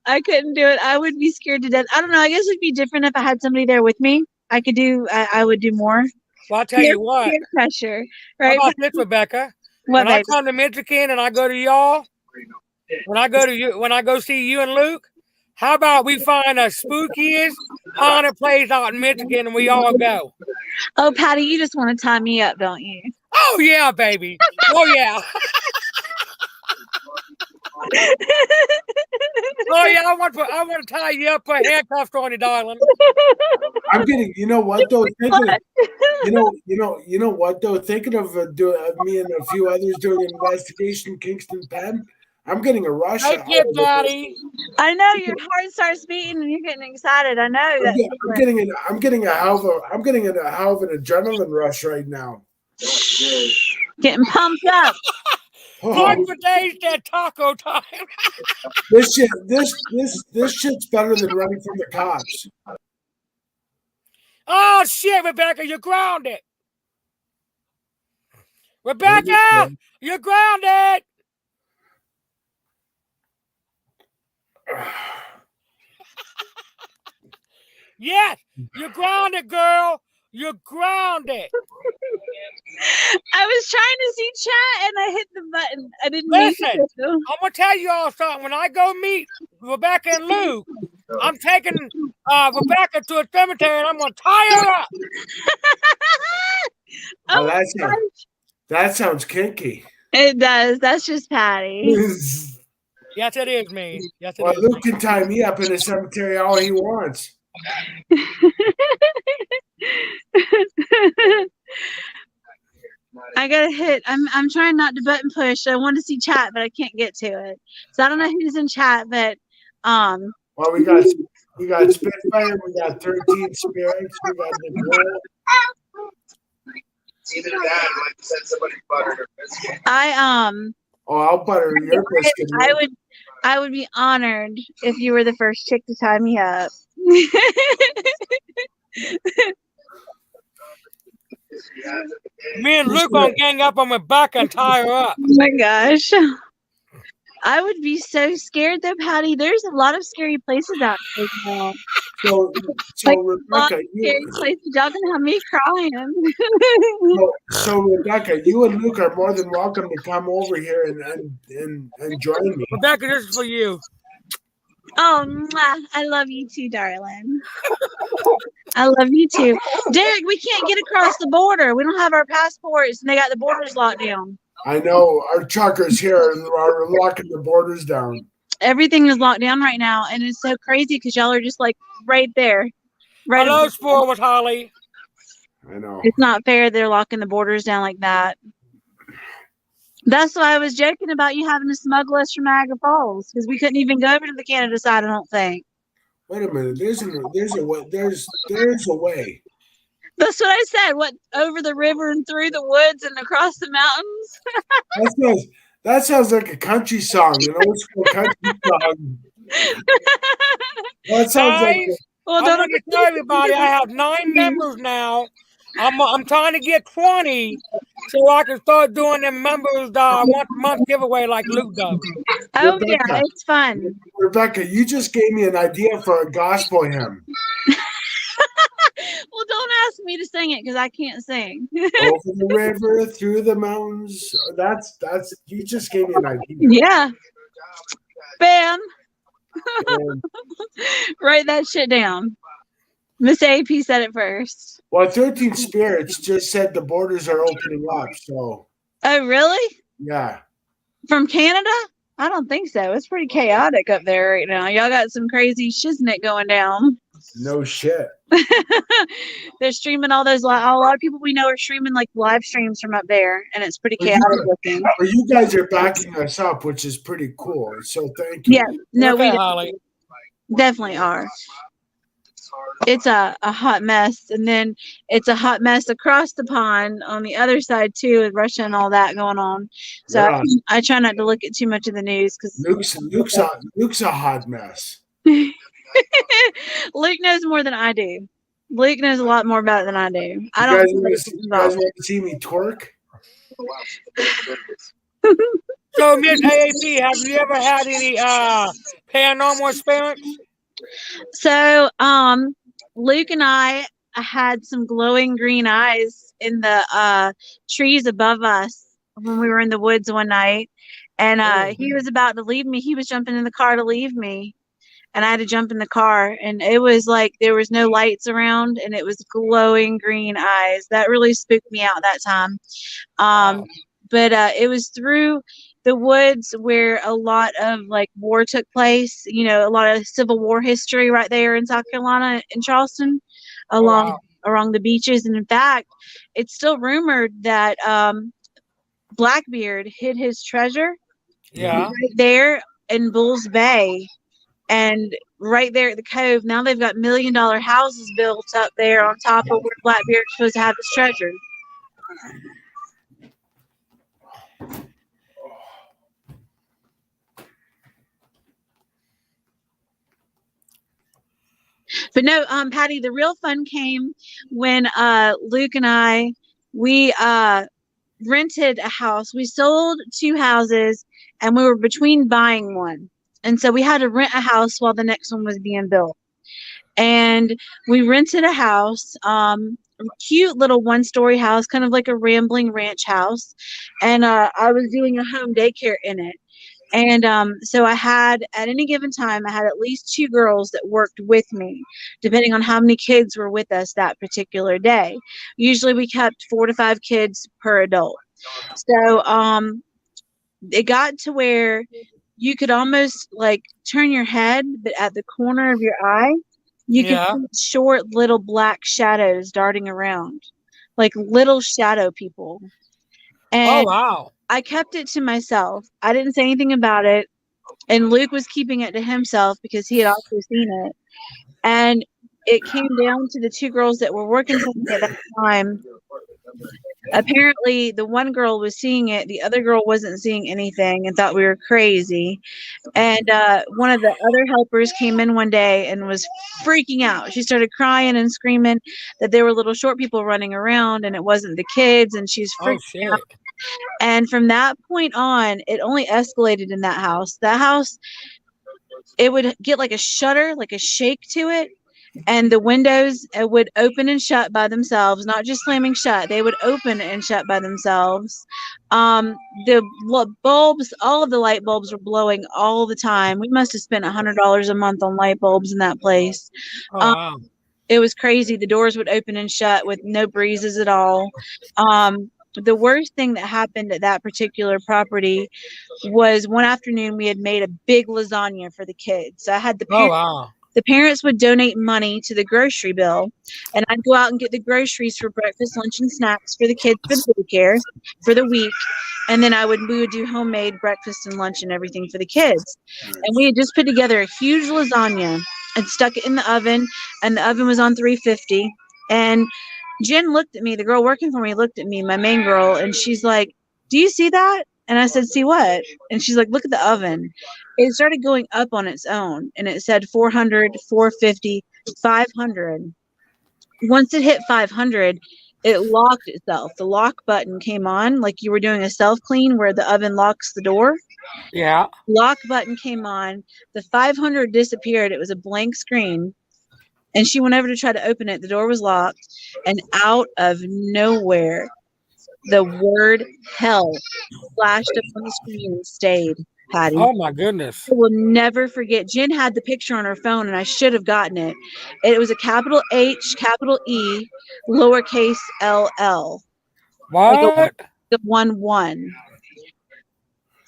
I couldn't do it. I would be scared to death. I don't know. I guess it'd be different if I had somebody there with me. I would do more. Well, I'll tell you what. Peer pressure, How right? about this, Rebecca? What, When I baby? come to Michigan and I go to y'all, when I go see you and Luke, how about we find a spookiest haunted place out in Michigan and we all go? Oh, Patty, you just want to tie me up, don't you? Oh yeah, baby. Oh yeah. Oh yeah. I want to tie you up, put handcuffs on you, darling. I'm getting, you know what though? Thinking of, you know what though? Thinking of me and a few others doing an investigation in Kingston Penn. I'm getting a rush. Hey, kid, daddy. I know your heart starts beating and you're getting excited. I know that. I'm getting a hell of an adrenaline rush right now. Getting pumped up. Time for days that taco time. This shit's better than running from the cops. Oh shit, Rebecca, you're grounded. Rebecca, you're grounded. Yes, you're grounded, girl. You're grounded. I was trying to see chat and I hit the button. I didn't Listen, mean to. I'm gonna tell you all something. When I go meet Rebecca and Luke, I'm taking Rebecca to a cemetery and I'm gonna tie her up. Oh, that sounds kinky. It does. That's just Patty. Yes, it is me. Yes, it Well, is. Luke can tie me up in the cemetery all he wants. I gotta hit. I'm trying not to button push. I want to see chat, but I can't get to it. So I don't know who's in chat, but Well, we got Spitfire, we got 13 Spirits, we got Nicole. Either that, or like you said, somebody buttered her biscuit. Oh, I'll butter your biscuit. I would be honored if you were the first chick to tie me up. Me and Luke gonna gang up on Rebecca and tie her up. Oh my gosh. I would be so scared though, Patty. There's a lot of scary places out there now. So Like, Rebecca, Scary places. Y'all gonna have me crying. so Rebecca, you and Luke are more than welcome to come over here and join me. Rebecca, this is for you. Oh, mwah. I love you too, darling. I love you too. Derek, we can't get across the border. We don't have our passports and they got the borders locked down. I know our truckers here are locking the borders down. Everything is locked down right now, and it's so crazy because y'all are just like right there. Right. Hello, Sport with Holly. I know. It's not fair they're locking the borders down like that. That's why I was joking about you having to smuggle us from Niagara Falls because we couldn't even go over to the Canada side, I don't think. Wait a minute. There's a way. That's what I said. What, over the river and through the woods and across the mountains? That sounds like a country song, an old school country song. That sounds like. Well, I'm going to tell everybody I have 9 members now. I'm trying to get 20 so I can start doing them members once a month giveaway like Luke does. Oh, Rebecca, yeah, it's fun. Rebecca, you just gave me an idea for a gospel hymn. Well, don't ask me to sing it because I can't sing. Over the river, through the mountains. That's you just gave me an idea. Yeah. Bam. And, Write that shit down. Miss AP said it first. well, 13 Spirits just said the borders are opening up. So, Oh, really? yeah. From Canada? I don't think so. It's pretty chaotic up there right now. Y'all got some crazy shiznit going down. No shit. They're streaming all those. A lot of people we know are streaming like live streams from up there, and it's pretty chaotic looking. Well, you guys are backing us up, which is pretty cool. So thank you. Yeah, no, Okay, we Holly. definitely are. It's a hot mess, and then it's a hot mess across the pond on the other side too, with Russia and all that going on. So Yeah. I try not to look at too much of the news because Luke's a hot mess. Luke knows more than I do. Luke knows a lot more about it than I do. You I guys don't. want to see me twerk? So, Miss AAP, have you ever had any paranormal experience? So, Luke and I had some glowing green eyes in the trees above us when we were in the woods one night, and he was about to leave me. He was jumping in the car to leave me, and I had to jump in the car, and it was like there was no lights around, and it was glowing green eyes. That really spooked me out that time. But it was through the woods where a lot of like war took place, you know, a lot of Civil War history right there in South Carolina in Charleston along the beaches. And in fact, it's still rumored that Blackbeard hid his treasure right there in Bulls Bay and right there at the cove. Now they've got $1 million houses built up there on top of where Blackbeard's supposed to have his treasure. But no, Patty, the real fun came when Luke and we rented a house. We sold 2 houses and we were between buying one. And so we had to rent a house while the next one was being built. And we rented a house, a cute little 1-story house, kind of like a rambling ranch house. And I was doing a home daycare in it. And so I had, at any given time, I had at least 2 girls that worked with me, depending on how many kids were with us that particular day. Usually we kept 4 to 5 kids per adult. So it got to where you could almost like turn your head, but at the corner of your eye, you could see short little black shadows darting around, like little shadow people. And oh, wow. I kept it to myself. I didn't say anything about it. And Luke was keeping it to himself because he had also seen it. And it came down to the 2 girls that were working for me at that time. Apparently, the one girl was seeing it. The other girl wasn't seeing anything and thought we were crazy. And one of the other helpers came in one day and was freaking out. She started crying and screaming that there were little short people running around and it wasn't the kids. And she's freaking out. And from that point on, it only escalated in that house. That house, it would get like a shutter, like a shake to it. And the windows would open and shut by themselves, not just slamming shut. They would open and shut by themselves. Bulbs, all of the light bulbs were blowing all the time. We must have spent $100 a month on light bulbs in that place. Oh, wow. It was crazy. The doors would open and shut with no breezes at all. The worst thing that happened at that particular property was one afternoon we had made a big lasagna for the kids. So I had Oh, wow. the parents would donate money to the grocery bill, and I'd go out and get the groceries for breakfast, lunch, and snacks for the kids for the daycare for the week. And then we would do homemade breakfast and lunch and everything for the kids. And we had just put together a huge lasagna and stuck it in the oven, and the oven was on 350. And Jen looked at me, the girl working for me looked at me, my main girl, and she's like, "Do you see that?" And I said, "See what?" And she's like, "Look at the oven." It started going up on its own, and it said 400, 450, 500. Once it hit 500, it locked itself. The lock button came on, like you were doing a self clean where the oven locks the door. Yeah. Lock button came on. The 500 disappeared. It was a blank screen. And she went over to try to open it. The door was locked. And out of nowhere, the word hell flashed up on the screen and stayed, Patty. Oh, my goodness. I will never forget. Jen had the picture on her phone, and I should have gotten it. It was a capital H, capital E, lowercase LL. What? The 1-1.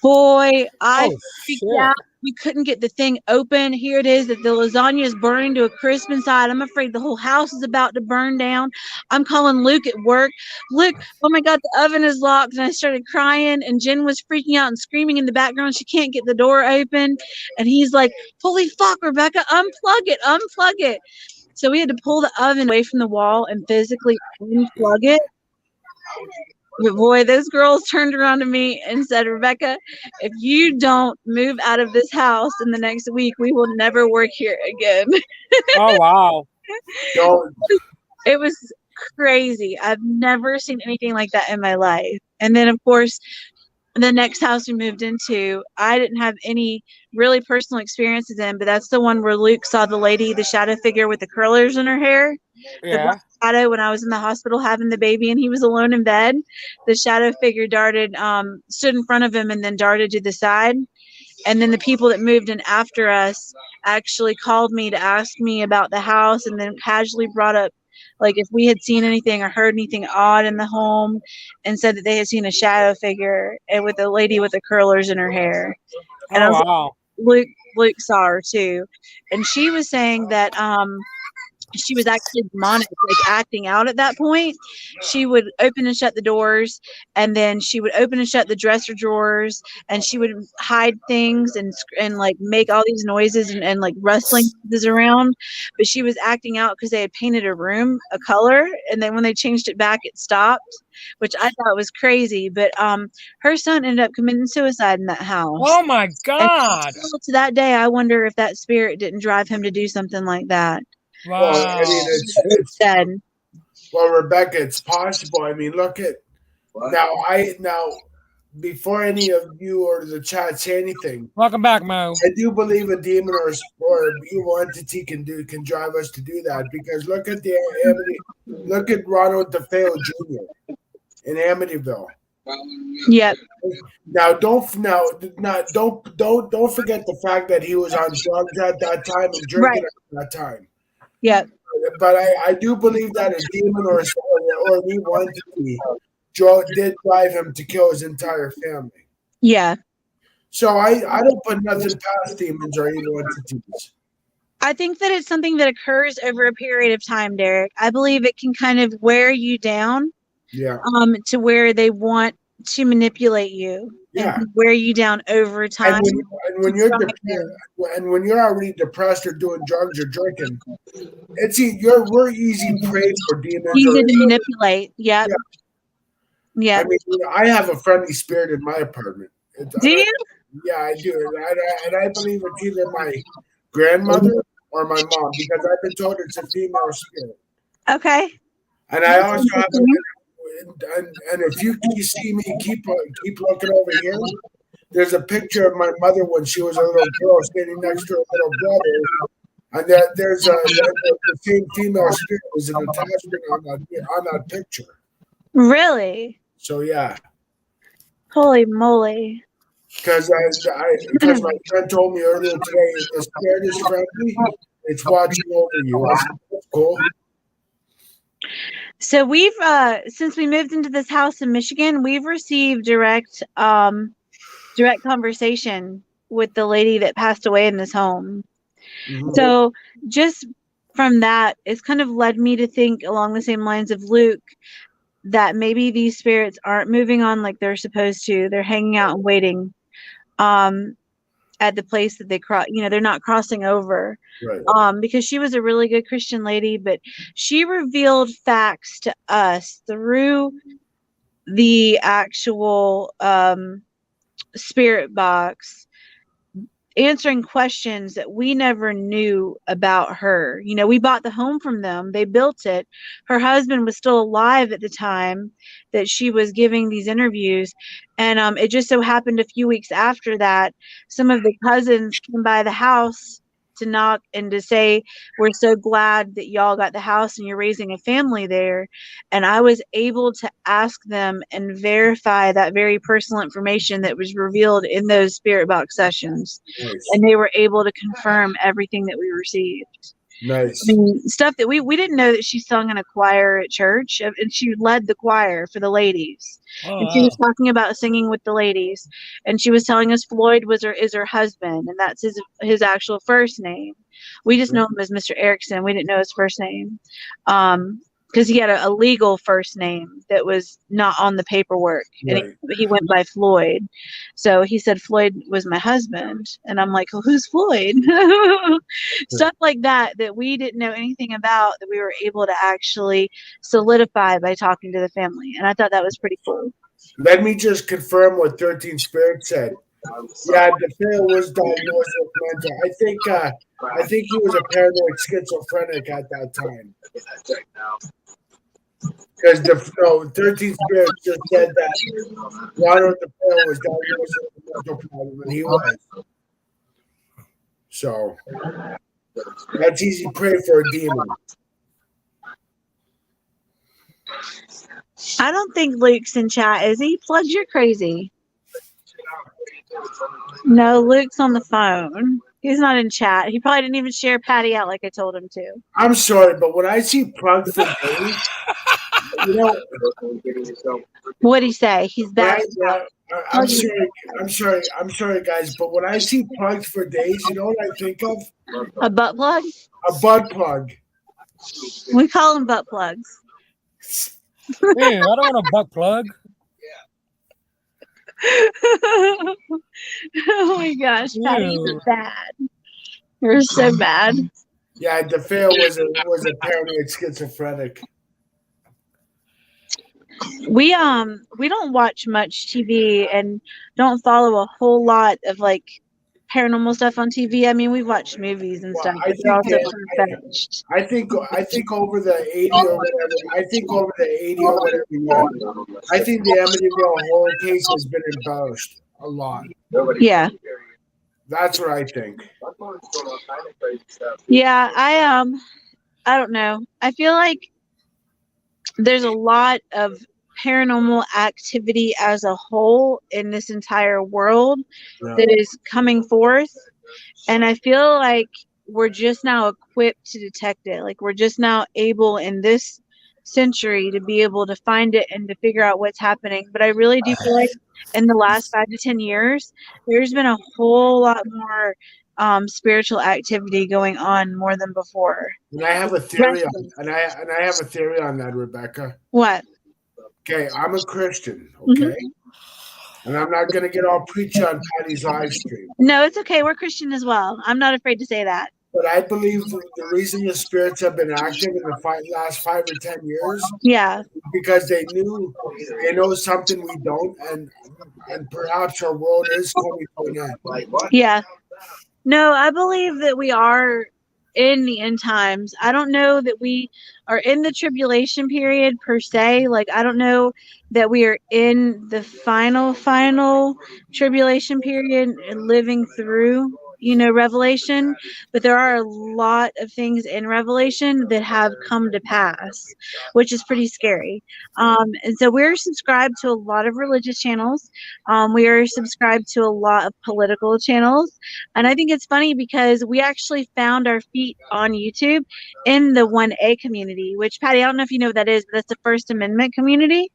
Boy, I freaked shit. out. We couldn't get the thing open. Here it is that the lasagna is burning to a crisp inside. I'm afraid the whole house is about to burn down. I'm calling Luke at work. Luke, oh my God, the oven is locked. And I started crying, and Jen was freaking out and screaming in the background. She can't get the door open. And he's like, "Holy fuck, Rebecca, unplug it. So we had to pull the oven away from the wall and physically unplug it. But boy, those girls turned around to me and said, "Rebecca, if you don't move out of this house in the next week, we will never work here again." Oh, wow. Don't. It was crazy. I've never seen anything like that in my life. And then, of course, the next house we moved into, I didn't have any really personal experiences in, but that's the one where Luke saw the lady, the shadow figure with the curlers in her hair. The Yeah. black shadow when I was in the hospital having the baby and he was alone in bed. The shadow figure stood in front of him and then darted to the side. And then the people that moved in after us actually called me to ask me about the house, and then casually brought up like if we had seen anything or heard anything odd in the home, and said that they had seen a shadow figure and with a lady with the curlers in her hair. And I was wow. like, Luke saw her too. And she was saying that she was actually demonic, like acting out at that point. She would open and shut the doors, and then she would open and shut the dresser drawers, and she would hide things and like make all these noises and like rustling noises around. But she was acting out because they had painted a room a color, and then when they changed it back, it stopped, which I thought was crazy. But her son ended up committing suicide in that house. Oh, my God. And still to that day, I wonder if that spirit didn't drive him to do something like that. Wow. Well, I mean, it's Said. well, Rebecca, it's possible. I mean, look at now. Before any of you or the chat say anything, Welcome back, Mo. I do believe a demon or an evil entity can drive us to do that. Because look at Ronald DeFeo Jr. in Amityville. Yep. Now, don't forget the fact that he was on drugs at that time and drinking at that time. Yep. But I do believe that a demon or an evil entity did drive him to kill his entire family. Yeah. So I don't put nothing past demons or evil entities. I think that it's something that occurs over a period of time, Derek. I believe it can kind of wear you down. Yeah. To where they want to manipulate you. Yeah. And wear you down over time. And when you're already depressed or doing drugs or drinking, we're easy prey for demons. Easy to manipulate. Yep. Yeah. I mean, I have a friendly spirit in my apartment. Do you? Yeah, I do. And I believe it's either my grandmother or my mom, because I've been told it's a female spirit. Okay. And I also have and if you see me, keep looking over here. There's a picture of my mother when she was a little girl standing next to her little brother, and there's the same female spirit was an attachment on that picture. Really? So yeah. Holy moly. Because because my friend told me earlier today, the spirit is friendly. It's watching over you. I said, that's cool. So we've since we moved into this house in Michigan, we've received direct conversation with the lady that passed away in this home. Mhm. So just from that, it's kind of led me to think along the same lines of Luke, that maybe these spirits aren't moving on like they're supposed to. They're hanging out and waiting at the place that they cross. They're not crossing over. Right. Because she was a really good Christian lady, but she revealed facts to us through the actual spirit box, answering questions that we never knew about her. We bought the home from them. They built it. Her husband was still alive at the time that she was giving these interviews. And it just so happened a few weeks after that, some of the cousins came by the house to knock and to say, we're so glad that y'all got the house and you're raising a family there. And I was able to ask them and verify that very personal information that was revealed in those spirit box sessions. Nice. And they were able to confirm everything that we received. Nice. I mean, stuff that we didn't know that she sung in a choir at church, and she led the choir for the ladies. And she was talking about singing with the ladies, and she was telling us Floyd is her husband, and that's his actual first name. We just know him as Mr. Erickson. We didn't know his first name, because he had a legal first name that was not on the paperwork, and Right. he went by Floyd. So he said Floyd was my husband, and I'm like, well, who's Floyd? Stuff like that we didn't know anything about, that we were able to actually solidify by talking to the family, and I thought that was pretty cool. Let me just confirm what 13 Spirit said. Yeah, DeFeo was diagnosed with mental. I think he was a paranoid schizophrenic at that time. Because 13 Spirit just said that Ronald DeFeo was diagnosed with a mental problem, and he was. So that's easy prey for a demon. I don't think Luke's in chat, is he? Plugs, you're crazy. No, Luke's on the phone. He's not in chat. He probably didn't even share Patty out like I told him to. I'm sorry, but when I see Plug for days, What'd he say? He's back. I'm sorry, guys, but when I see plugs for days, you know what I think of? A butt plug? A butt plug. We call them butt plugs. Ew, I don't want a butt plug. Oh my gosh, Patty, Ew. you're bad. You're so bad. Yeah, DeFeo was a paranoid schizophrenic. We don't watch much TV and don't follow a whole lot of like paranormal stuff on TV. I mean, we've watched movies and Well, stuff, I but they're think also far-fetched. I think over the 80 or whatever. I think over the 80 or whatever. Yeah, I think the Amityville horror case has been embellished a lot. Yeah. That's what I think. Yeah, I don't know. I feel like there's a lot of paranormal activity as a whole in this entire world that is coming forth, and I feel like we're just now equipped to detect it. Like we're just now able in this century to be able to find it and to figure out what's happening. But I really do feel like in the last 5 to 10 years, there's been a whole lot more spiritual activity going on more than before. And I have a theory on, I have a theory on that, Rebecca. What? Okay, I'm a Christian, okay? And I'm not going to get all preachy on Patty's live stream. No, it's okay. We're Christian as well. I'm not afraid to say that. But I believe the reason the spirits have been active in the last 5 or 10 years, Yeah. because they know something we don't, and perhaps our world is coming to an end. Yeah. No, I believe that we are in the end times. I don't know that we are in the tribulation period per se. Like, I don't know that we are in the final tribulation period and living through Revelation, but there are a lot of things in Revelation that have come to pass, which is pretty scary. And so we're subscribed to a lot of religious channels. We are subscribed to a lot of political channels. And I think it's funny because we actually found our feet on YouTube in the 1A community, which, Patty, I don't know if you know what that is, but that's the First Amendment community.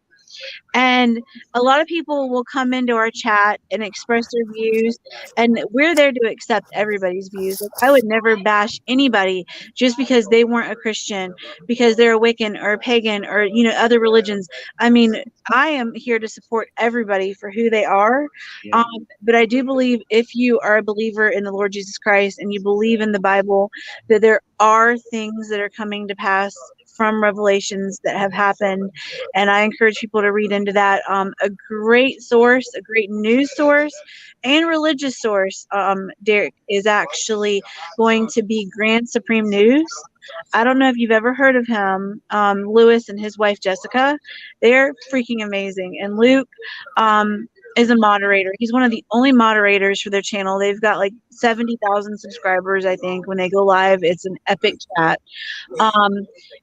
And a lot of people will come into our chat and express their views, and we're there to accept everybody's views. Like, I would never bash anybody just because they weren't a Christian, because they're a Wiccan or a pagan or other religions. I mean, I am here to support everybody for who they are. But I do believe if you are a believer in the Lord Jesus Christ and you believe in the Bible, that there are things that are coming to pass from revelations that have happened, and I encourage people to read into that. A great source, a great news source and religious source, Derek, is actually going to be Grand Supreme News. I don't know if you've ever heard of him. Lewis and his wife Jessica, they're freaking amazing. And Luke is a moderator. He's one of the only moderators for their channel. They've got like 70,000 subscribers, I think. When they go live, it's an epic chat.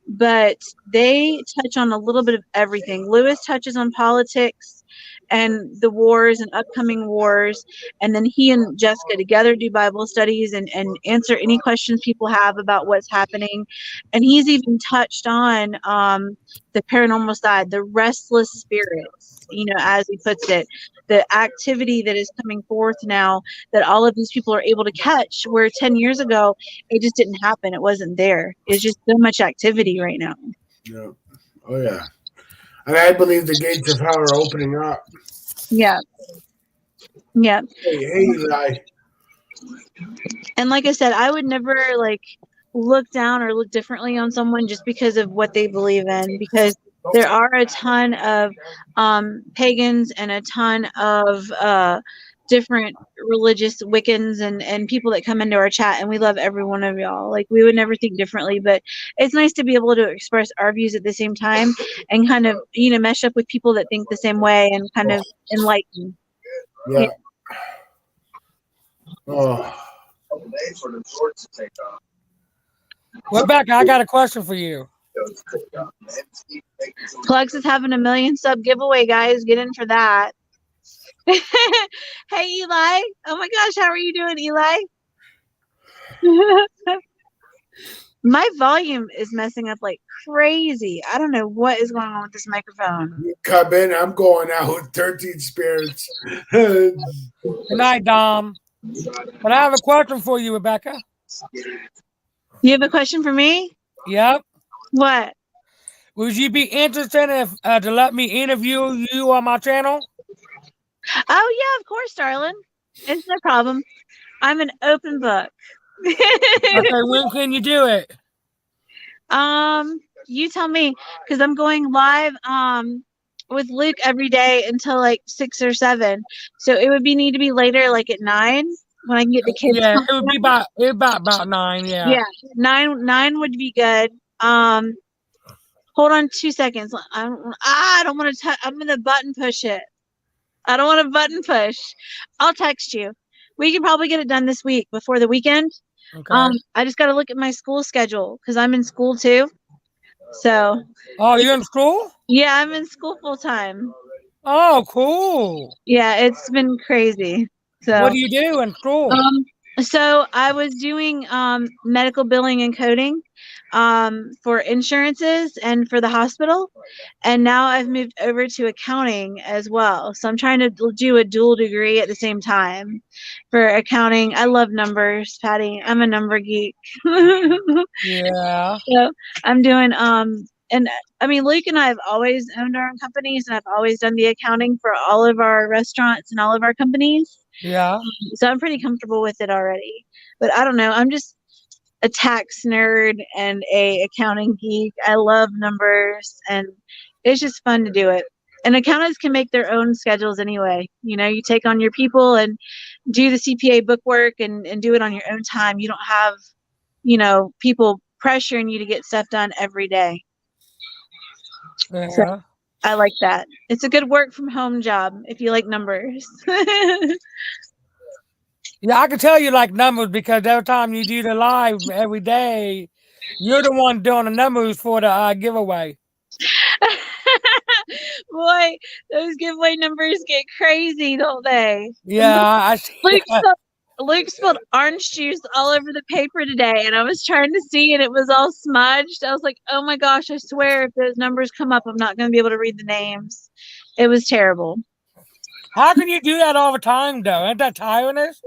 But they touch on a little bit of everything. Lewis touches on politics and the wars and upcoming wars, and then he and Jessica together do Bible studies and answer any questions people have about what's happening. And he's even touched on the paranormal side, the restless spirits, as he puts it, the activity that is coming forth now that all of these people are able to catch, where 10 years ago it just didn't happen. It wasn't there. It's just so much activity right now. Yeah. Oh yeah. And I believe the gates of hell are opening up. Yeah. Yeah. Hey, Eli. And like I said, I would never look down or look differently on someone just because of what they believe in, because there are a ton of pagans and a ton of different religious Wiccans and people that come into our chat, and we love every one of y'all. Like, we would never think differently, but it's nice to be able to express our views at the same time and kind of mesh up with people that think the same way and kind of enlighten. Yeah. Oh. Well, Becca, I got a question for you. Plex is having a 1 million sub giveaway, guys. Get in for that. Hey, Eli. Oh my gosh, how are you doing, Eli? My volume is messing up like crazy. I don't know what is going on with this microphone. You come in, I'm going out with 13 spirits. Good night, Dom. But I have a question for you, Rebecca. You have a question for me? Yep. What? Would you be interested if to let me interview you on my channel? Oh yeah, of course, darling. It's no problem. I'm an open book. Okay, when can you do it? You tell me, because I'm going live with Luke every day until like 6 or 7. So it would need to be later, like at 9, when I can get the kids. Yeah, it would be about 9. Yeah. Yeah, 9 would be good. Hold on 2 seconds. I don't want to. I'm gonna button push it. I don't want to button push. I'll text you. We can probably get it done this week before the weekend. Okay. I just got to look at my school schedule because I'm in school too. So. Oh, you're in school? Yeah, I'm in school full time. Oh, cool. Yeah, it's been crazy. So. What do you do in school? So I was doing medical billing and coding for insurances and for the hospital, and now I've moved over to accounting as well. So I'm trying to do a dual degree at the same time for accounting. I love numbers, Patty. I'm a number geek. Yeah. So I'm doing and I mean, Luke and I have always owned our own companies, and I've always done the accounting for all of our restaurants and all of our companies. Yeah. So I'm pretty comfortable with it already. But I don't know. I'm just a tax nerd and a accounting geek. I love numbers, and it's just fun to do it. And accountants can make their own schedules anyway. You take on your people and do the CPA bookwork and do it on your own time. You don't have, people pressuring you to get stuff done every day. Yeah. So I like that. It's a good work from home job if you like numbers. Yeah, I can tell you like numbers because every time you do the live every day, you're the one doing the numbers for the giveaway. Boy, those giveaway numbers get crazy, don't they? Yeah, I see. Luke spilled orange juice all over the paper today, and I was trying to see, and it was all smudged. I was like, oh my gosh, I swear if those numbers come up, I'm not going to be able to read the names. It was terrible. How can you do that all the time, though? Ain't that tiredness?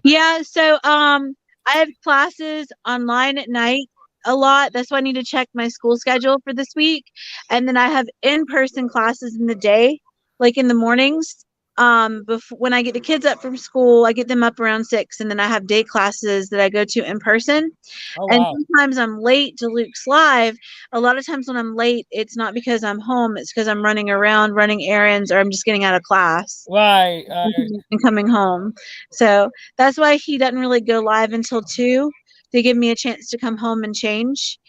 Yeah, so I have classes online at night a lot. That's why I need to check my school schedule for this week. And then I have in-person classes in the day, like in the mornings. When I get the kids up from school, I get them up around 6, and then I have day classes that I go to in person. Oh, And wow. sometimes I'm late to Luke's live. A lot of times when I'm late, it's not because I'm home, it's because I'm running around, running errands, or I'm just getting out of class Right. and coming home. So that's why he doesn't really go live until 2 to give me a chance to come home and change.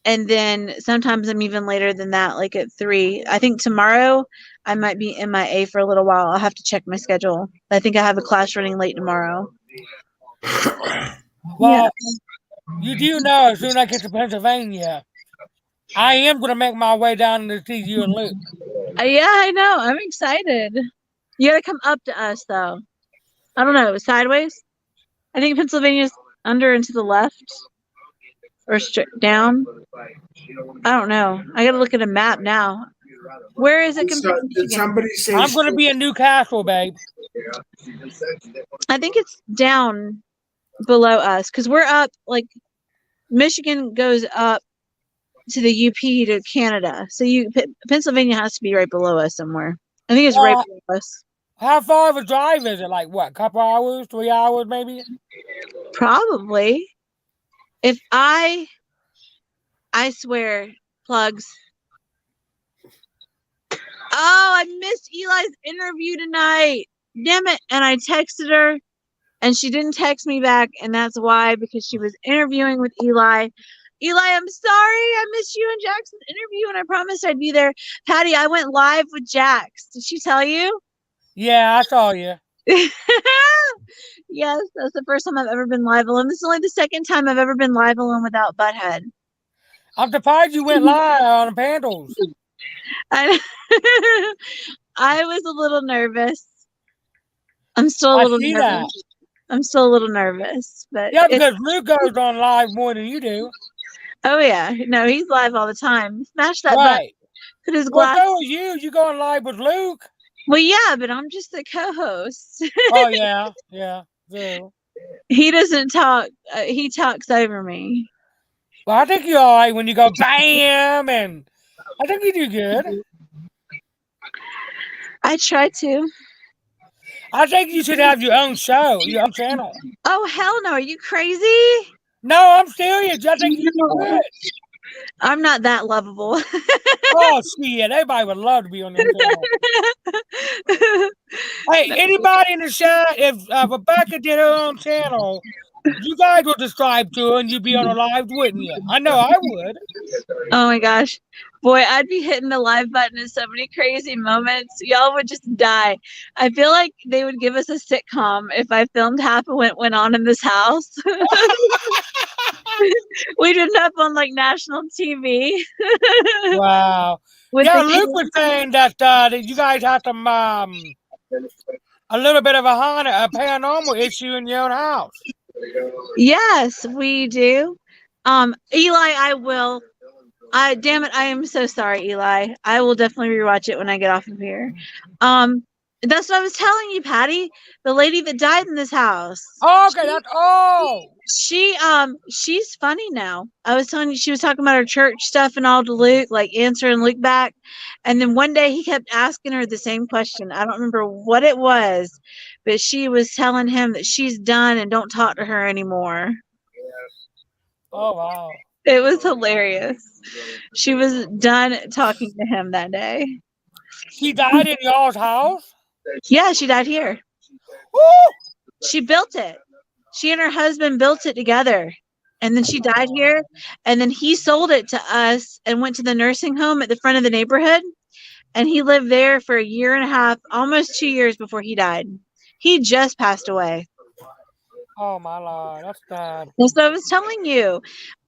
And then sometimes I'm even later than that, like at 3. I think tomorrow I might be MIA for a little while. I'll have to check my schedule. I think I have a class running late tomorrow. Well, you do know as soon as I get to Pennsylvania, I am going to make my way down to see you and Luke. Yeah, I know. I'm excited. You got to come up to us, though. I don't know. Sideways? I think Pennsylvania's under and to the left. Or straight down. I don't know. I got to look at a map now. Where is it compared to Did Michigan? somebody say? I'm going to be in Newcastle, babe. I think it's down below us because we're up, like, Michigan goes up to the UP to Canada. So Pennsylvania has to be right below us somewhere. I think it's right below us. How far of a drive is it? Like what? Couple hours, 3 hours, maybe? Probably. If I swear, plugs. Oh, I missed Eli's interview tonight. Damn it. And I texted her and she didn't text me back. And that's why, because she was interviewing with Eli. Eli, I'm sorry. I missed you and Jackson's interview and I promised I'd be there. Patty, I went live with Jax. Did she tell you? Yeah, I saw you. Yes, that's the first time I've ever been live alone. This is only the second time I've ever been live alone without Butthead. I'm surprised you went live on the Pandals. I was a little nervous. I'm still a little nervous. I'm still a little nervous, but yeah, because Luke goes on live more than you do. Oh yeah, no, he's live all the time. Smash that button. Put his glass. Well, so are you. You going live with Luke? Well, yeah, but I'm just the co-host. Oh yeah, yeah. So. He doesn't talk. He talks over me. Well, I think you're all right when you go bam, and I think you do good. I try to. I think you should have your own show, your own channel. Oh hell no! Are you crazy? No, I'm serious. I think you do good. I'm not that lovable. Oh shit! Everybody would love to be on the channel. Hey, anybody in the chat, if Rebecca did her own channel, you guys would subscribe to her and you'd be on a live, wouldn't you? I know I would. Oh my gosh. Boy, I'd be hitting the live button in so many crazy moments. Y'all would just die. I feel like they would give us a sitcom if I filmed half of what went on in this house. We'd end up on like national TV. Wow. Yeah, Luke was saying that you guys have some a little bit of a paranormal issue in your own house. Yes, we do. Eli, I will. Damn it, I am so sorry, Eli. I will definitely rewatch it when I get off of here. That's what I was telling you, Patty. The lady that died in this house. Oh, okay, that's all. She's funny now. I was telling you, she was talking about her church stuff and all to Luke, like answering Luke back. And then one day he kept asking her the same question. I don't remember what it was, but she was telling him that she's done and don't talk to her anymore. Oh, wow. It was hilarious. She was done talking to him that day. She died in y'all's house? Yeah, she died here. Woo! She built it. She and her husband built it together. And then she died here. And then he sold it to us and went to the nursing home at the front of the neighborhood. And he lived there for 1.5 years, almost 2 years before he died. He just passed away. Oh my Lord, that's bad. That's what I was telling you.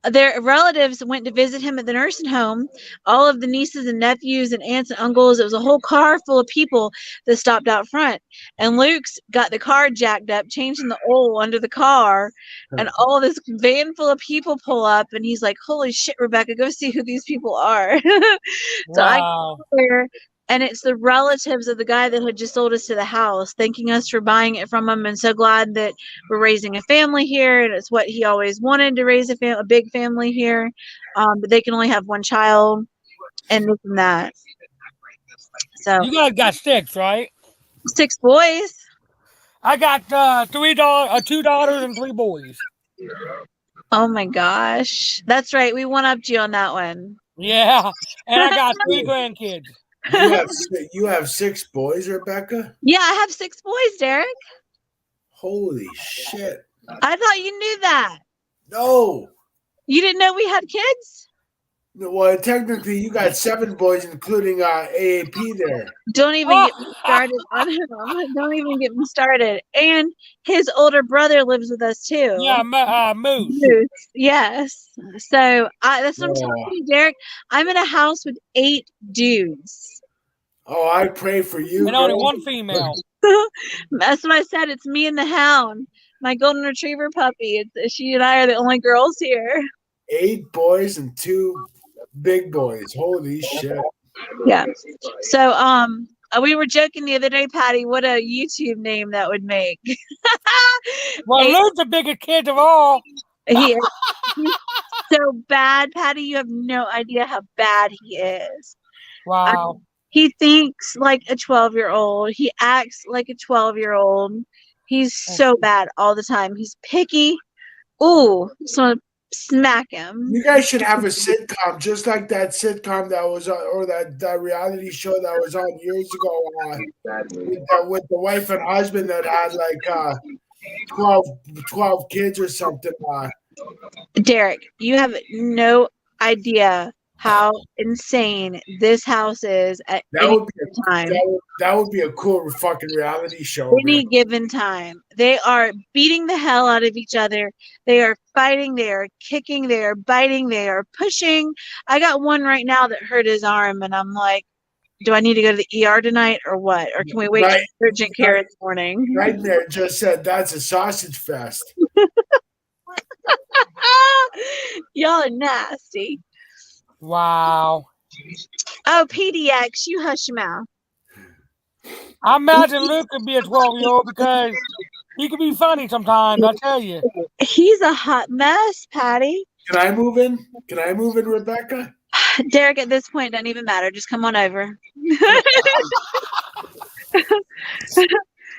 Their relatives went to visit him at the nursing home. All of the nieces and nephews and aunts and uncles. It was a whole car full of people that stopped out front. And Luke's got the car jacked up, changing the oil under the car. And all this van full of people pull up. And he's like, holy shit, Rebecca, go see who these people are. So I Wow. go there, and it's the relatives of the guy that had just sold us to the house, thanking us for buying it from him, and so glad that we're raising a family here, and it's what he always wanted, to raise a big family here, but they can only have one child, and this and that. So You guys got 6, right? 6 boys. I got 2 daughters and 3 boys. Oh my gosh, that's right. We one-upped you on that one. Yeah, and I got 3 grandkids. You have 6 boys, Rebecca? Yeah, I have 6 boys, Derek. Holy shit. I thought you knew that. No. You didn't know we had kids? No, well, technically, you got 7 boys, including AAP there. Don't even get me started on him. Don't even get me started. And his older brother lives with us too. Yeah, Moose. Moose, yes. So that's what I'm telling you, Derek. I'm in a house with 8 dudes. Oh, I pray for you. And only girl. 1 female. That's what I said. It's me and the hound, my golden retriever puppy. She and I are the only girls here. 8 boys and 2 big boys. Holy shit. Yeah. So we were joking the other day, Patty, what a YouTube name that would make. Well, Hey. Luke's the biggest kid of all. He's so bad, Patty. You have no idea how bad he is. Wow. He thinks like a 12-year-old. He acts like a 12-year-old. He's so bad all the time. He's picky. Ooh, just want to smack him. You guys should have a sitcom, just like that sitcom that was on, or that reality show that was on years ago with the wife and husband that had like 12 kids or something. Derek, you have no idea how insane this house is at That any would be time. that would be a cool fucking reality show. Any Man. given time. They are beating the hell out of each other. They are fighting. They are kicking. They are biting. They are pushing. I got one right now that hurt his arm, and I'm like, do I need to go to the ER tonight or what? Or can we wait Right. for urgent care in the morning? Right there just said that's a sausage fest. Y'all are nasty. Wow. Oh, PDX, you hush your mouth. I imagine Luke could be a 12-year-old because he could be funny sometimes, I tell you. He's a hot mess, Patty. Can I move in? Can I move in, Rebecca? Derek, at this point, it doesn't even matter. Just come on over.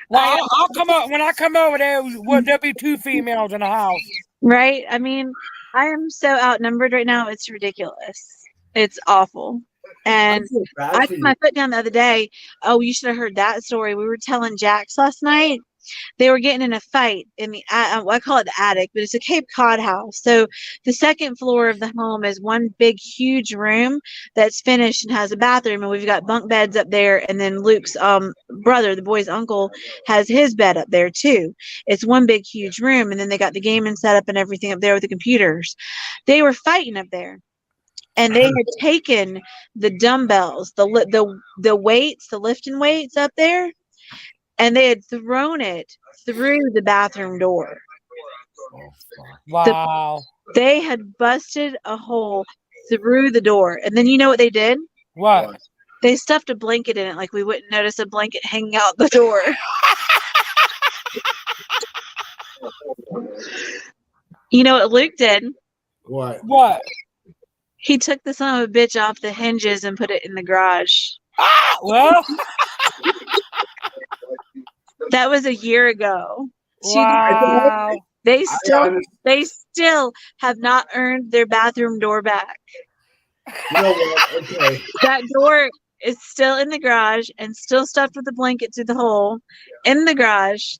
Well, I'll come up when I come over there. There'll be 2 females in the house. Right? I mean, I am so outnumbered right now. It's ridiculous. It's awful. And I feel bad I for put you. my foot down the other day. Oh, you should have heard that story. We were telling Jax last night. They were getting in a fight in the, I call it the attic, but it's a Cape Cod house. So the second floor of the home is one big, huge room that's finished and has a bathroom. And we've got bunk beds up there. And then Luke's brother, the boy's uncle, has his bed up there too. It's one big, huge room. And then they got the gaming set up and everything up there with the computers. They were fighting up there. And they had taken the dumbbells, the weights, the lifting weights up there, and they had thrown it through the bathroom door. Wow. They had busted a hole through the door. And then you know what they did? What? They stuffed a blanket in it like we wouldn't notice a blanket hanging out the door. You know what Luke did? What? What? He took the son of a bitch off the hinges and put it in the garage. Well, That was a year ago. wow. They honestly- still have not earned their bathroom door back. You know what? Okay. That door is still in the garage and still stuffed with a blanket through the hole in the garage.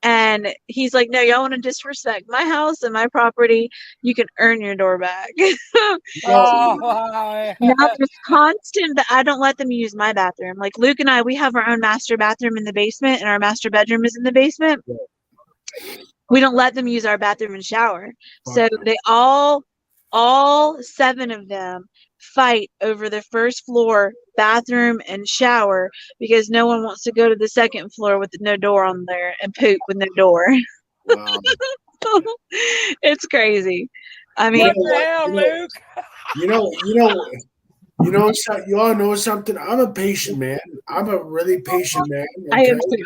And he's like, no, y'all want to disrespect my house and my property, you can earn your door back. Oh, Now there's constant that I don't let them use my bathroom. Like Luke and I, we have our own master bathroom in the basement, and our master bedroom is in the basement. We don't let them use our bathroom and shower. So they all 7 of them fight over the first floor bathroom and shower because no one wants to go to the second floor with no door on there and poop with no door. Wow. It's crazy. I mean, what the hell, Luke? You all know something. I'm a patient man. I'm a really patient man. I am okay? too.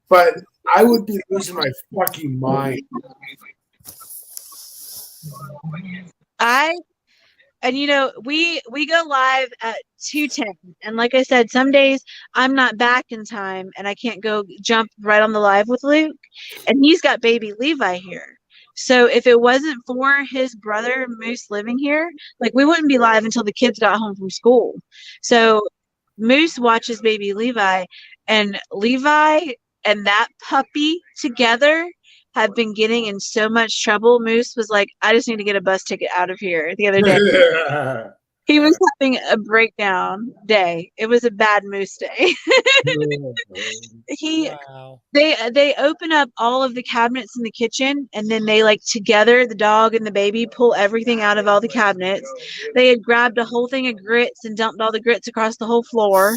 But I would be losing my fucking mind. We go live at 2:10, and like I said, some days I'm not back in time and I can't go jump right on the live with Luke, and he's got baby Levi here. So if it wasn't for his brother Moose living here, like we wouldn't be live until the kids got home from school. So Moose watches baby Levi, and Levi and that puppy together have been getting in so much trouble. Moose was like, I just need to get a bus ticket out of here the other day. He was having a breakdown day. It was a bad Moose day. Wow. They open up all of the cabinets in the kitchen, and then they like together, the dog and the baby, pull everything out of all the cabinets. They had grabbed a whole thing of grits and dumped all the grits across the whole floor.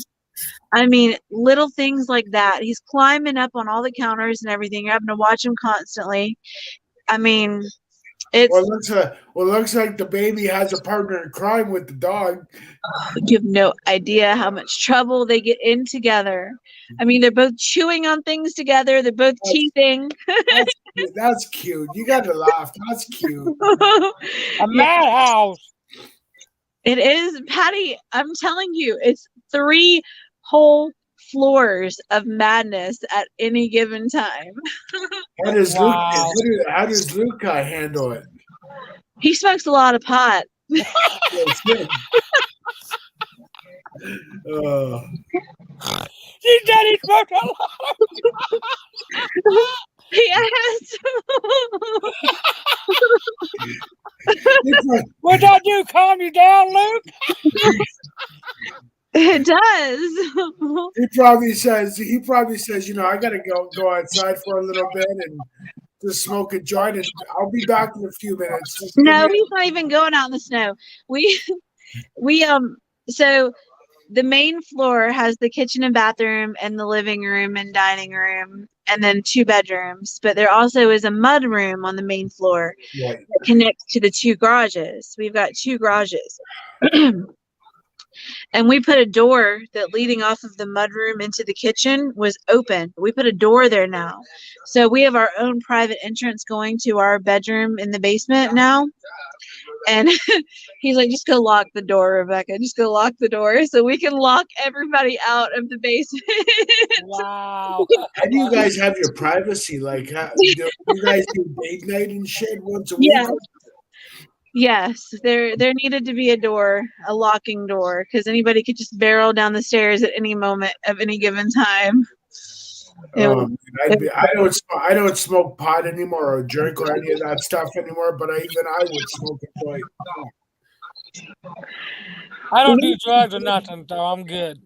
I mean, little things like that. He's climbing up on all the counters and everything. You're having to watch him constantly. I mean, it's looks like the baby has a partner in crime with the dog. you have no idea how much trouble they get in together. I mean, they're both chewing on things together. They're both teething. That's cute. You got to laugh. That's cute. A madhouse. It is, Patty. I'm telling you, it's 3 whole floors of madness at any given time. How does Wow. Luke handle it? He smokes a lot of pot. She said he smoked a lot. Yes. What that do? Calm you down, Luke? It does. He probably says, I gotta go outside for a little bit and just smoke a joint, and I'll be back in a few minutes. Just No, he's not even going out in the snow. So the main floor has the kitchen and bathroom and the living room and dining room and then 2 bedrooms, but there also is a mud room on the main floor that connects to the 2 garages. We've got 2 garages. And we put a door that leading off of the mudroom into the kitchen was open. We put a door there now. So we have our own private entrance going to our bedroom in the basement now. And he's like, just go lock the door, Rebecca. Just go lock the door so we can lock everybody out of the basement. Wow. How do you guys have your privacy? Like, do you guys do date night and shit once a week? Yeah. Yes, there needed to be a locking door, because anybody could just barrel down the stairs at any moment of any given time. I don't smoke pot anymore or drink or any of that stuff anymore, but I would smoke a joint. I don't do drugs or nothing, so I'm good.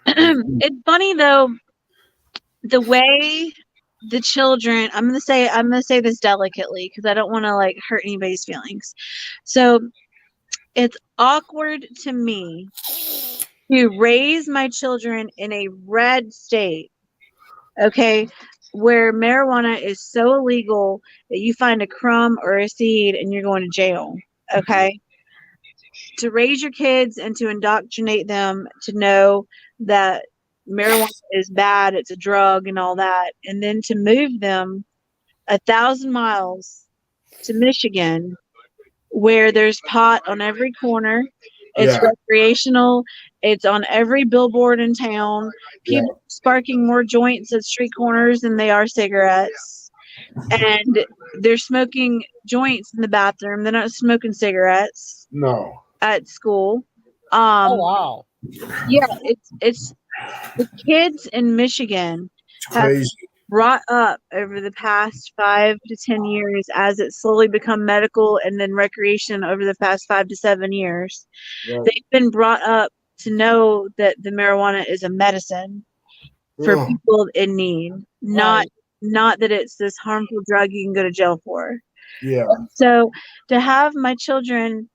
It's funny though, the way the children, I'm gonna say this delicately because I don't want to like hurt anybody's feelings. So it's awkward to me to raise my children in a red state, okay, where marijuana is so illegal that you find a crumb or a seed and you're going to jail, okay? To raise your kids and to indoctrinate them to know that marijuana is bad, it's a drug and all that, and then to move them 1,000 miles to Michigan where there's pot on every corner, it's recreational, it's on every billboard in town, people sparking more joints at street corners than they are cigarettes, and they're smoking joints in the bathroom, they're not smoking cigarettes at school. Oh wow. Yeah, it's the kids in Michigan It's crazy. brought up over the past 5 to 10 years as it's slowly become medical and then recreation over the past 5 to 7 years. Right. They've been brought up to know that the marijuana is a medicine for Ugh. people in need, not that it's this harmful drug you can go to jail for. Yeah. So to have my children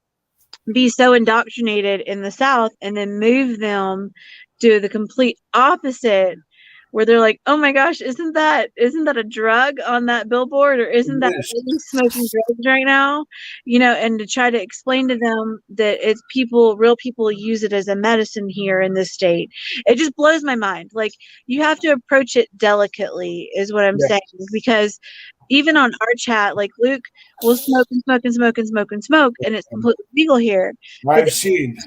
be so indoctrinated in the South and then move them to the complete opposite, where they're like, oh my gosh, isn't that a drug on that billboard, or isn't that Yes. lady smoking drugs right now? You know, and to try to explain to them that it's real people use it as a medicine here in this state. It just blows my mind. Like, you have to approach it delicately is what I'm Yeah. saying, because even on our chat, like Luke will smoke and smoke and smoke and smoke and smoke, and it's completely legal here. I've seen.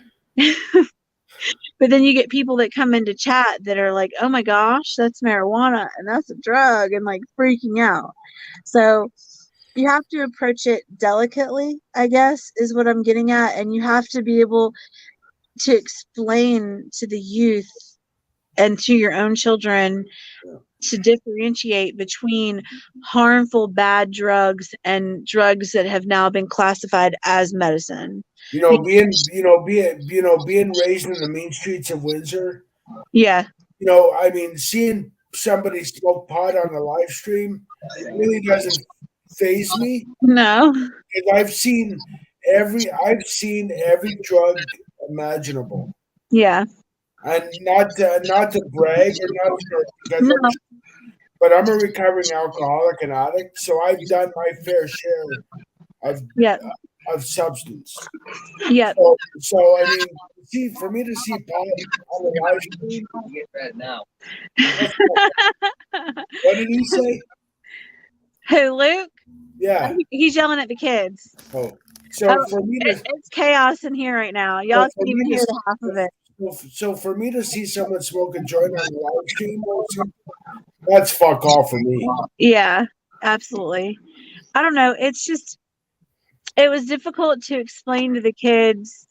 But then you get people that come into chat that are like, oh my gosh, that's marijuana and that's a drug, and like freaking out. So you have to approach it delicately, I guess, is what I'm getting at. And you have to be able to explain to the youth and to your own children to differentiate between harmful bad drugs and drugs that have now been classified as medicine. Being raised in the mean streets of Windsor, Yeah. I mean, seeing somebody smoke pot on a live stream really doesn't faze me. No. Because I've seen every drug imaginable. Yeah. And not to brag or not, No. but I'm a recovering alcoholic and addict, so I've done my fair share of substance. Yeah. So I mean, for me to see pot on the live stream, Get that now. what did he say? Who, Luke? Yeah. He's yelling at the kids. Oh, so for me to It's chaos in here right now. Y'all can't even hear the half of it. So for me to see someone smoke a joint on the live stream, that's fuck off for me. Yeah, absolutely. I don't know. It's just, it was difficult to explain to the kids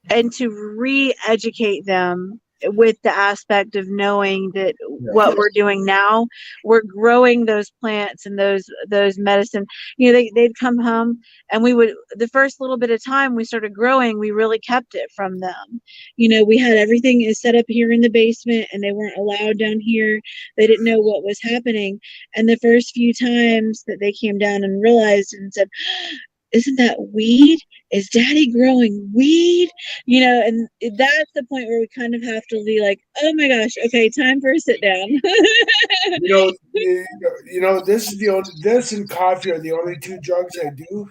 and to re-educate them with the aspect of knowing that what we're doing now, we're growing those plants and those medicine. You know, they'd come home and we would, the first little bit of time we started growing, we really kept it from them. You know, we had everything is set up here in the basement and they weren't allowed down here. They didn't know what was happening. And the first few times that they came down and realized and said, isn't that weed? Is daddy growing weed? You know, and that's the point where we kind of have to be like, oh my gosh, okay, time for a sit down. This and coffee are the only two drugs I do.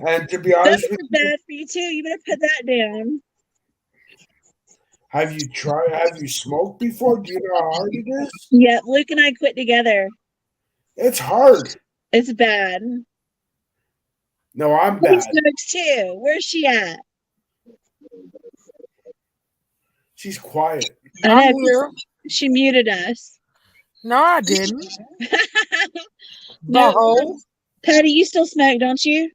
And to be honest That's bad for you too. You better put that down. have you smoked before? Do you know how hard it is? Yeah, Luke and I quit together. It's hard. It's bad. No, I'm She bad. smokes too. Where's she at? She's quiet. I I'm know, here. she muted us. No, I didn't. No. No. Patty, you still smoke, don't you?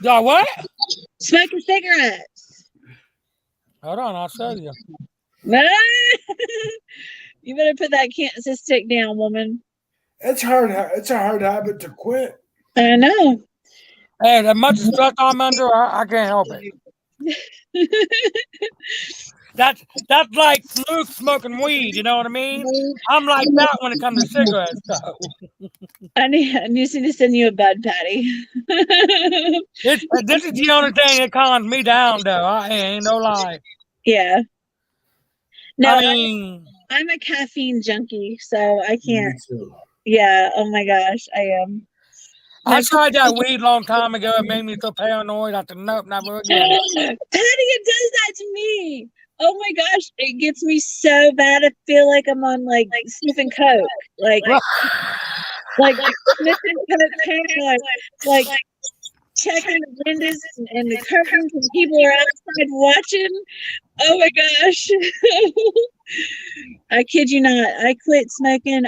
Yeah, what? Smoking cigarettes. Hold on, I'll show you. You better put that Kansas stick down, woman. It's hard. It's a hard habit to quit. I know. Hey, as much stress I'm under, I can't help it. That's like Luke smoking weed, you know what I mean? I'm like that when it comes to cigarettes, though. I just need to send you a bud, Patty. This is the only thing that calms me down, though. I ain't no lie. Yeah. No, I mean, I'm a caffeine junkie, so I can't. Me too. Yeah. Oh my gosh, I am. I tried that weed a long time ago. It made me so paranoid. I said, nope, never again. Patty, it does that to me. Oh my gosh, it gets me so bad. I feel like I'm on like sniffing coke, like sniffing coke, paranoid, like checking the windows and the curtains, and people are outside watching. Oh my gosh. I kid you not. I quit smoking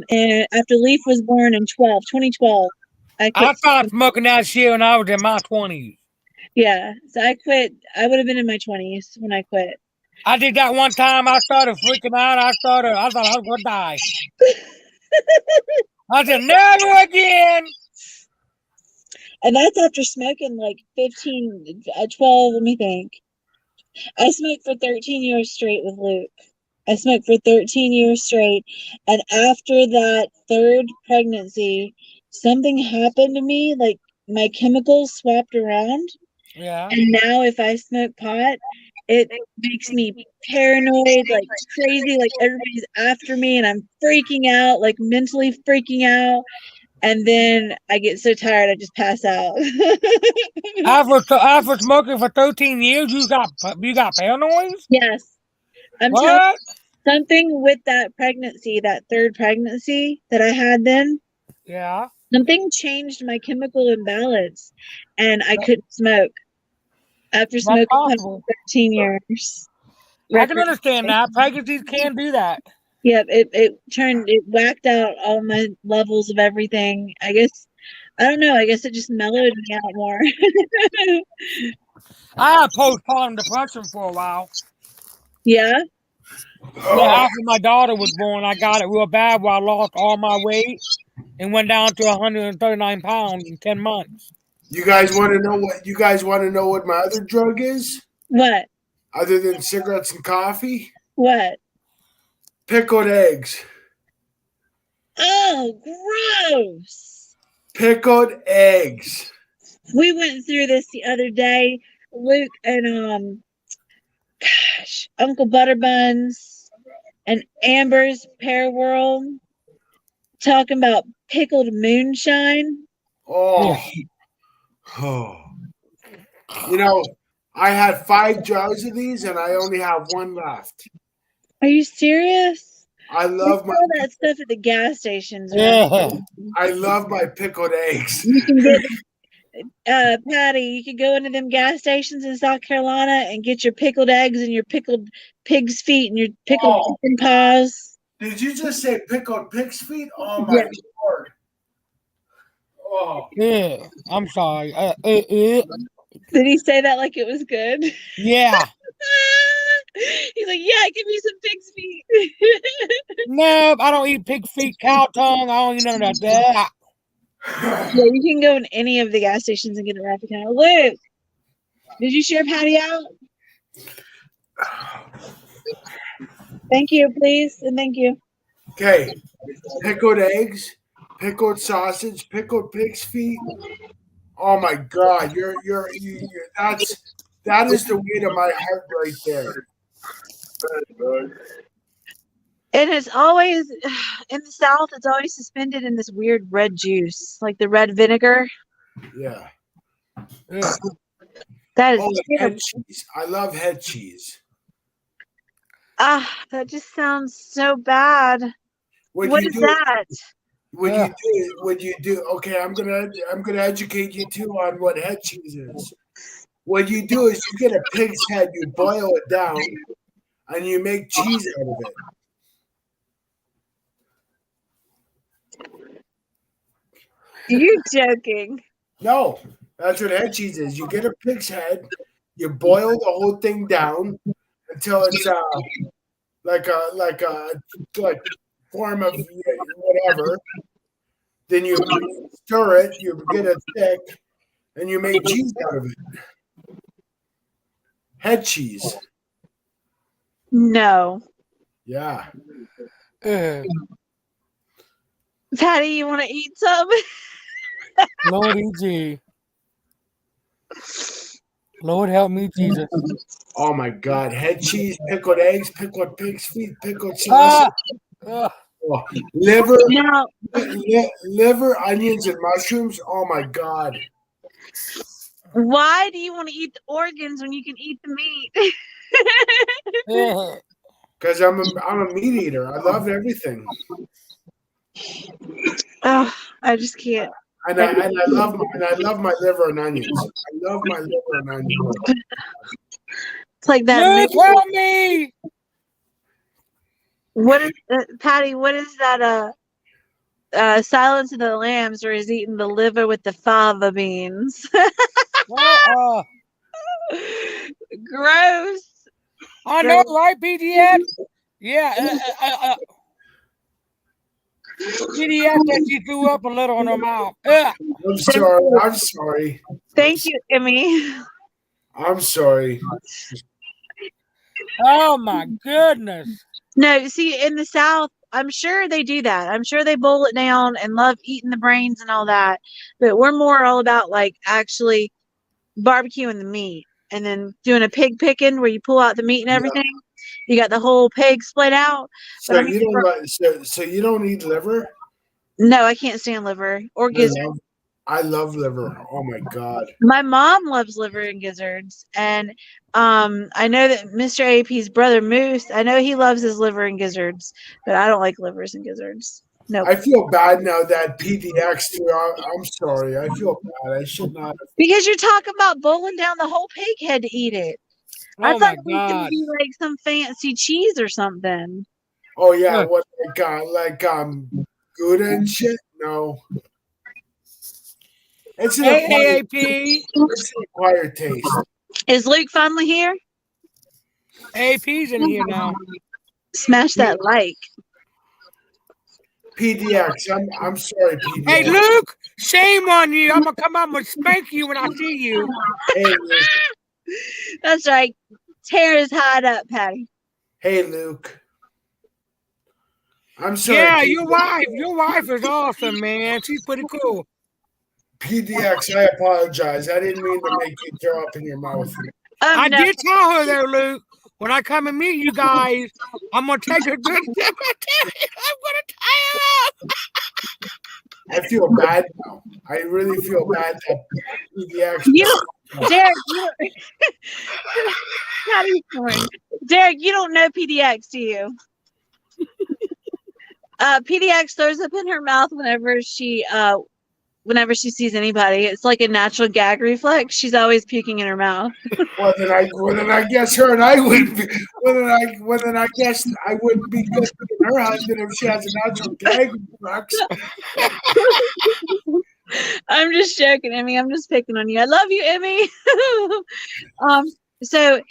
and after Leaf was born in 2012. I started smoking that shit when I was in my 20s. Yeah. So I quit. I would have been in my 20s when I quit. I did that one time. I started freaking out. I thought I was gonna die. I said, never again. And that's after smoking like 12, let me think. I smoked for 13 years straight with Luke. I smoked for 13 years straight. And after that third pregnancy, something happened to me. Like my chemicals swapped around. Yeah. And now if I smoke pot, it makes me paranoid, like crazy, like everybody's after me and I'm freaking out, like mentally freaking out. And then I get so tired, I just pass out. After smoking for 13 years, you got paranoid? Yes. I'm telling What? you, something with that pregnancy, that third pregnancy that I had then, Yeah. something changed my chemical imbalance and I couldn't smoke after That's smoking pot possible. for 13 years. I can understand that. Pregnancies can do that. Yep, it whacked out all my levels of everything. I guess, I don't know, I guess it just mellowed me out more. I had postpartum depression for a while. Yeah? Yeah, after my daughter was born, I got it real bad where I lost all my weight and went down to 139 pounds in 10 months. You guys want to know what? You guys want to know what my other drug is, What? other than cigarettes and coffee? What? Pickled eggs. Oh, gross. Pickled eggs. We went through this the other day, Luke and Uncle Butterbuns and Amber's Pear World talking about pickled moonshine. Oh. Oh. You know, I had 5 jars of these and I only have 1 left. Are you serious? I We love my sell that stuff at the gas stations. Yeah. I love my pickled eggs. You can get Patty, you could go into them gas stations in South Carolina and get your pickled eggs and your pickled pig's feet and your pickled chicken paws. Did you just say pickled pig's feet? Oh my Yeah. lord. Oh. Yeah. I'm sorry. Did he say that like it was good? Yeah. He's like, yeah, give me some pig's feet. No, I don't eat pig feet, cow tongue. I don't eat none of that. Yeah, you can go in any of the gas stations and get a Rapid Cow. Luke, did you share Patty out? Thank you, please, and thank you. Okay. Pickled eggs, pickled sausage, pickled pig's feet. Oh my god, you're that is the weight of my heart right there. And it's always in the South. It's always suspended in this weird red juice, like the red vinegar. Yeah. Yeah. That is Oh, and terrible. head cheese. I love head cheese. That just sounds so bad. What is that? When you do okay, I'm gonna educate you too on what head cheese is. What you do is you get a pig's head, you boil it down, and you make cheese out of it. You're joking. No, that's what head cheese is. You get a pig's head, you boil the whole thing down until it's like form of whatever. Then you stir it, you get it thick, and you make cheese out of it. Head cheese. No. Yeah. Patty, you want to eat some? Lord E.G. Lord help me, Jesus. Oh my God. Head cheese, pickled eggs, pickled pig's feet, pickled sausage. Oh, liver, No. liver, onions, and mushrooms. Oh my God. Why do you want to eat the organs when you can eat the meat? Because I'm a meat eater. I love everything. Oh, I just can't. And I love my liver and onions. I love my liver and onions. It's like that. Luke, help me! What is Patty? What is that? Silence of the Lambs, or is eating the liver with the fava beans? What? Gross. I know, right, PDF? Yeah. PDF that you threw up a little in her mouth. Ugh. I'm sorry. I'm sorry. Thank you, Emmy. I'm sorry. Oh my goodness. No, see, in the South, I'm sure they do that. I'm sure they boil it down and love eating the brains and all that. But we're more all about like actually barbecuing the meat and then doing a pig picking where you pull out the meat and everything. You got the whole pig split out. So But I mean, you don't like, so you don't eat liver? no, I can't stand liver or gizzard. I love liver. Oh my god. My mom loves liver and gizzards, and I know that Mr. AP's brother Moose, I know he loves his liver and gizzards, but I don't like livers and gizzards. No, I feel bad now that PDX threw out. I'm sorry. I feel bad. I should not have. because you're talking about boiling down the whole pig head to eat it. I Oh thought my it was gonna God. be like some fancy cheese or something. Oh yeah, Look. what like Gouda and shit? No. It's an acquired, AAP. it's an acquired taste. Is Luke finally here? AP's in here now. Smash that like. PDX. I'm sorry, PDX. Hey, Luke, shame on you. I'm going to come up and spank you when I see you. Hey, Luke. That's right. Tara's hide up, Patty. Hey, Luke. I'm sorry. Yeah, PDX. your wife is awesome, man. She's pretty cool. PDX, I apologize. I didn't mean to make you throw up in your mouth. I No. did tell her though, Luke, when I come and meet you guys, I'm going to take her to the cemetery. I'm going to tie her up. I feel bad now. I really feel bad that PDX. You don't, Derek, you don't, how do you doing? Derek, you don't know PDX, do you? PDX throws up in her mouth whenever she sees anybody. It's like a natural gag reflex. She's always puking in her mouth. Well, then I guess her and I wouldn't be. Well, then I guess I wouldn't be good with her husband if she has a natural gag reflex. I'm just joking, Emmy. I'm just picking on you. I love you, Emmy. So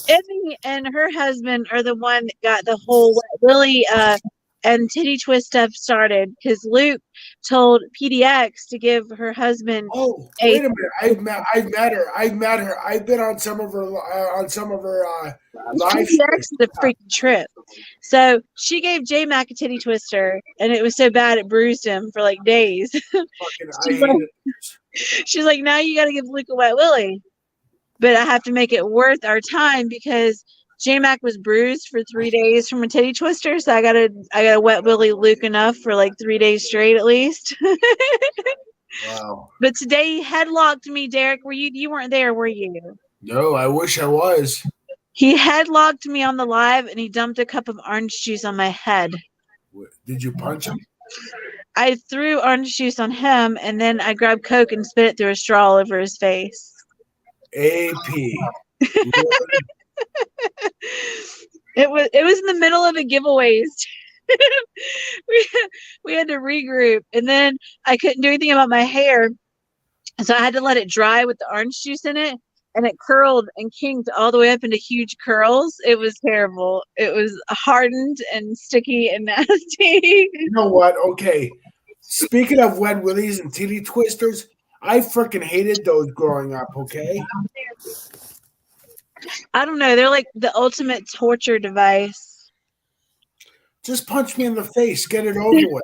Emmy and her husband are the one that got the whole Willie and titty twist stuff started because Luke told PDX to give her husband. Oh, wait a minute! I've met her. I've been on some of her live PDX streams. is a freaking trip. So she gave J Mac a titty twister, and it was so bad it bruised him for like days. Fucking, I hate it. She's like, now you got to give Luke a wet willy, but I have to make it worth our time because J Mac was bruised for 3 days from a titty twister, so I gotta wet willy Luke enough for like 3 days straight at least. Wow. But today he headlocked me, Derek. You weren't there, were you? No, I wish I was. He headlocked me on the live and he dumped a cup of orange juice on my head. Did you punch him? I threw orange juice on him and then I grabbed Coke and spit it through a straw all over his face. AP. It was in the middle of the giveaways. we had to regroup and then I couldn't do anything about my hair. So I had to let it dry with the orange juice in it and it curled and kinked all the way up into huge curls. It was terrible. It was hardened and sticky and nasty. You know what? Okay. Speaking of wet willies and titty twisters, I freaking hated those growing up, okay? I don't know. They're like the ultimate torture device. Just punch me in the face. Get it over with.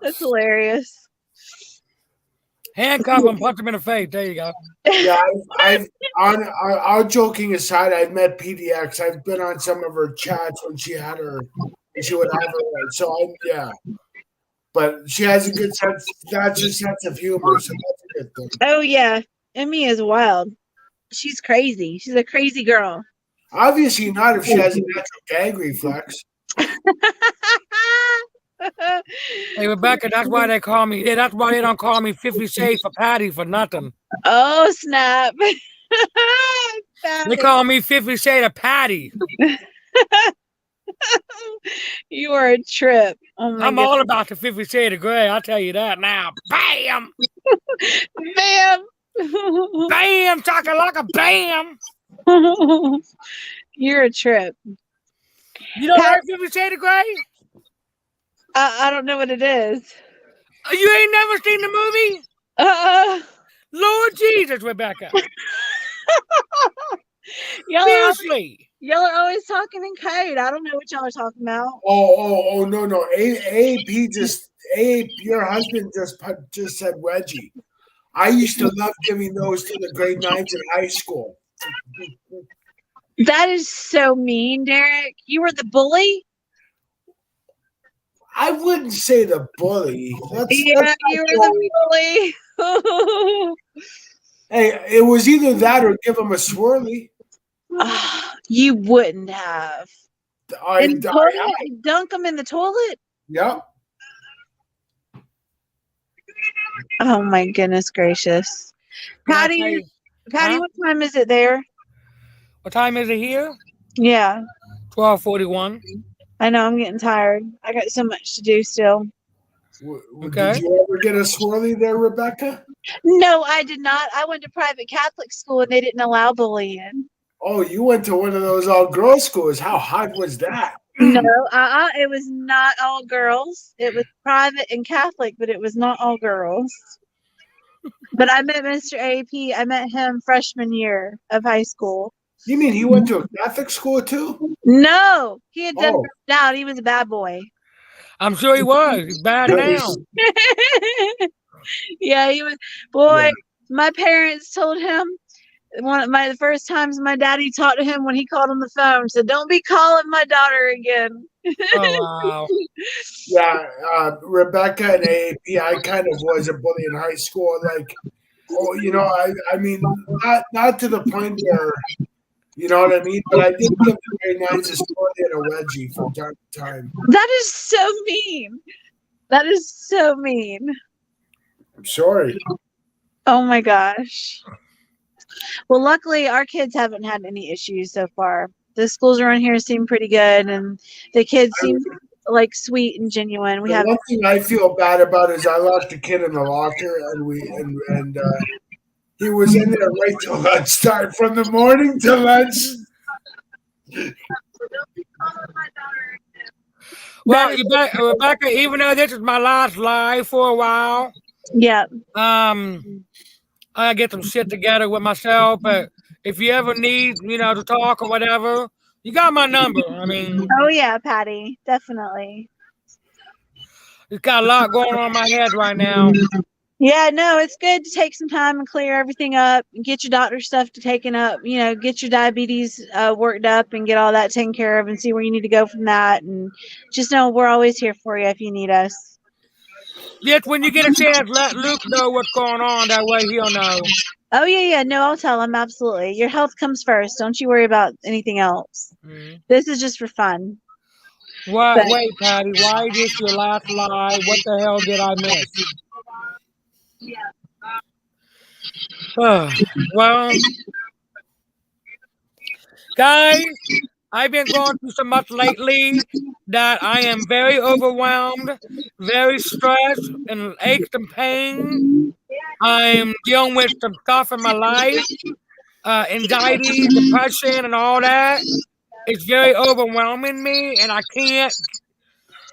That's hilarious. Handcuff him, punch him in the face. There you go. Yeah, all joking aside, I've met PDX. I've been on some of her chats when she would have her. So yeah. But she has a good sense. That's a sense of humor, so that's a good thing. Oh yeah. Emmy is wild. She's crazy. She's a crazy girl. Obviously not if she has a natural gag reflex. Hey, Rebecca, that's why they call me. That's why they don't call me 50 Shades for Patty for nothing. Oh snap. They call me 50 Shades of Patty. You are a trip. Oh my I'm all about the 50 Shades of Grey. I'll tell you that now. Bam! Bam. Bam! Chakalaka, bam! You're a trip. You don't Pat- like 50 Shades of Grey? I don't know what it is. You ain't never seen the movie? Lord Jesus, Rebecca. Seriously. Y'all are always talking in code. I don't know what y'all are talking about. No. AAP just your husband just said wedgie. I used to love giving those to the grade 9s in high school. That is so mean, Derek. You were the bully? I wouldn't say the bully. You were the bully. Hey, it was either that or give him a swirly. You wouldn't have. Dunk them in the toilet? Yep. Oh my goodness gracious. Patty, what time is it there? What time is it here? Yeah. 12:41. I know, I'm getting tired. I got so much to do still. Okay. Did you ever get a swirly there, Rebecca? No, I did not. I went to private Catholic school and they didn't allow bullying. Oh, you went to one of those all-girls schools. How hot was that? No, it was not all girls. It was private and Catholic, but it was not all girls. But I met Mr. AP. I met him freshman year of high school. You mean he went to a Catholic school too? No, he had done out. He was a bad boy. I'm sure he was. He's bad now. Yeah, he was. Boy, yeah. My parents told him the first times my daddy talked to him when he called on the phone, said, "Don't be calling my daughter again." Oh wow. Yeah, Rebecca and AAP, I kind of was a bully in high school. Like, I mean, not to the point where, you know what I mean? But I did give the grade 9s a swirly and a wedgie from time to time. That is so mean. That is so mean. I'm sorry. Oh my gosh. Well, luckily our kids haven't had any issues so far. The schools around here seem pretty good, and the kids seem like sweet and genuine. One thing I feel bad about is I locked a kid in the locker, and he was in there right till lunch start, from the morning to lunch. Well, Rebecca, even though this is my last live for a while, yeah. I get some shit together with myself. But if you ever need, to talk or whatever, you got my number. I mean. Oh yeah, Patty, definitely. It's got a lot going on in my head right now. Yeah, no, it's good to take some time and clear everything up and get your doctor stuff taken up, get your diabetes worked up and get all that taken care of and see where you need to go from that. And just know we're always here for you if you need us. Yes, when you get a chance, let Luke know what's going on. That way he'll know. Oh, yeah. No, I'll tell him. Absolutely. Your health comes first. Don't you worry about anything else. Mm-hmm. This is just for fun. Wait, Patty, why is this your last live? What the hell did I miss? Well, guys, I've been going through so much lately that I am very overwhelmed, very stressed, and aches and pain. I'm dealing with some stuff in my life, anxiety, depression, and all that. It's very overwhelming me, and I can't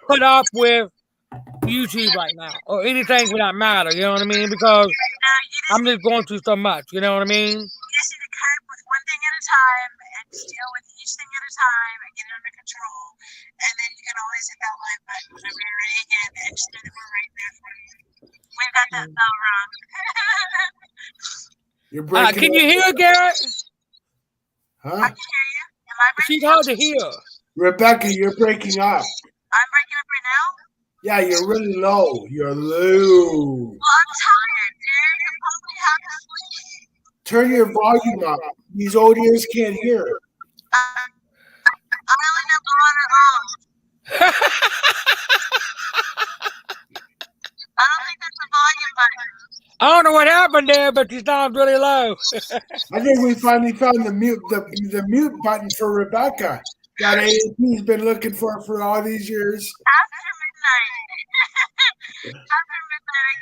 put up with YouTube right now or anything for that matter. You know what I mean? Because I'm just going through so much. You know what I mean? You just need to cope with one thing at a time and just deal with each thing at a time and get it under control. And then you can always hit that like button whenever you're ready again and just know that we're right there for you. We've got that bell rung. You're breaking can you hear Garrett? Huh? I can hear you. Am I breaking She's hard to hear. Rebecca, you're breaking up. I'm breaking up right now? Yeah, you're really low. You're low. Well, I'm tired, dude. I'm probably half asleep. Turn your volume up. These old ears can't hear. I only know one or all. I don't think that's a volume button. I don't know what happened there, but you sound really low. I think we finally found the mute button for Rebecca that AAP's been looking for all these years. After midnight,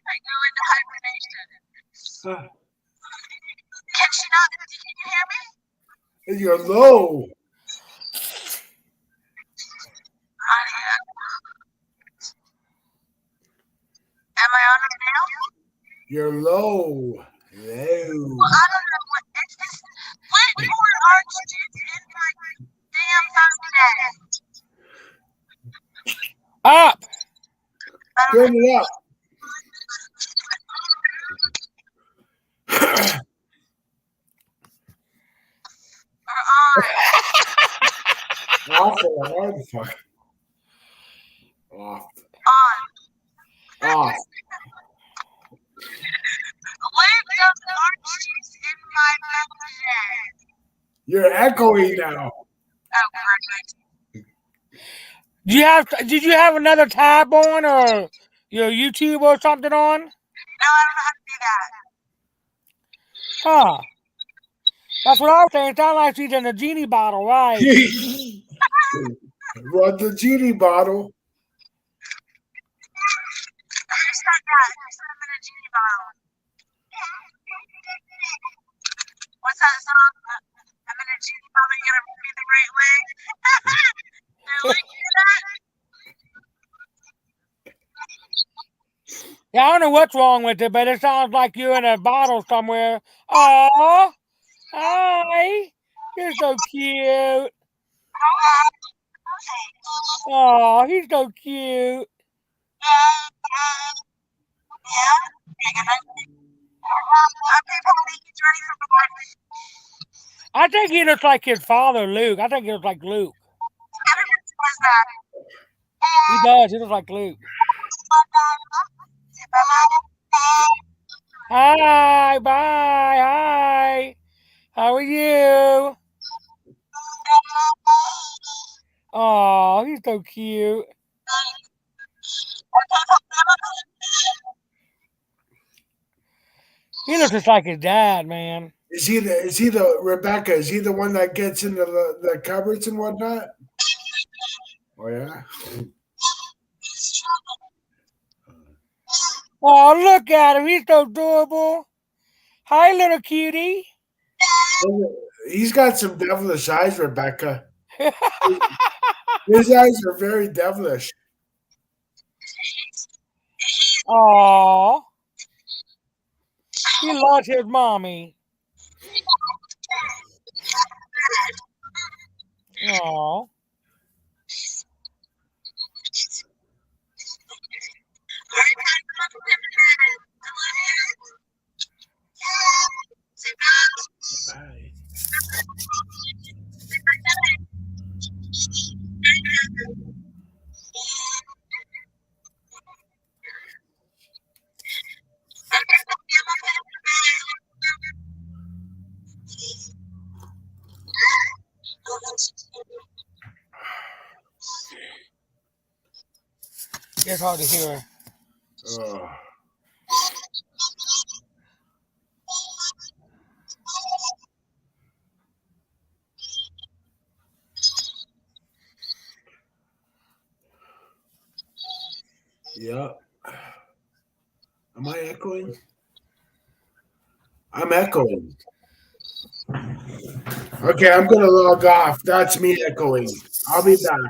I go into hibernation. Can you And you're low. Am I on it now? You're low. Low. I don't know what it's just Flintmore Arch in my damn phone today. Up. Turn it up. Off or hard fuck. Off. Off. You're echoing now. Did you have another tab on or your YouTube or something on? No, I don't know how to do that. Huh. That's what I was saying. It sounds like she's in a genie bottle, right? What the genie bottle? Just like that. Just I'm in a genie bottle. What's that song? I'm in a genie bottle. You gotta rub me the right way. Did you hear that? Yeah, I don't know what's wrong with it, but it sounds like you're in a bottle somewhere. Oh, hi. You're so cute. Oh, he's so cute. I think he looks like his father, Luke. I think he looks like Luke. He does. He looks like Luke. Hi, bye, hi. How are you? Oh, he's so cute. He looks just like his dad, man. Is he the Rebecca? Is he the one that gets into the cupboards and whatnot? Oh yeah. Oh, look at him. He's so adorable. Hi, little cutie. He's got some devilish eyes, Rebecca. His eyes are very devilish. Aw. He loves his mommy. Aw. Bye. It's hard to hear. Oh. Yeah. Am I echoing? I'm echoing. Okay, I'm gonna log off. That's me echoing. I'll be back.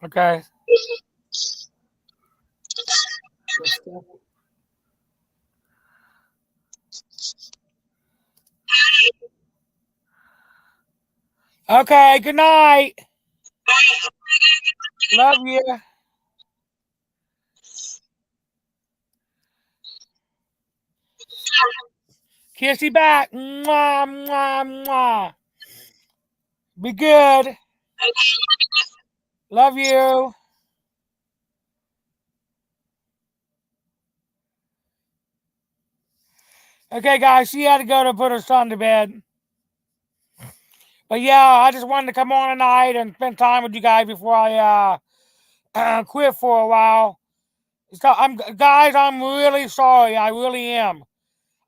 Okay. Okay, good night. Love you. Kissy back. Mwah, mwah, mwah. Be good. Love you. Okay, guys, she had to go to put her son to bed. But yeah, I just wanted to come on tonight and spend time with you guys before I quit for a while. So guys, I'm really sorry. I really am.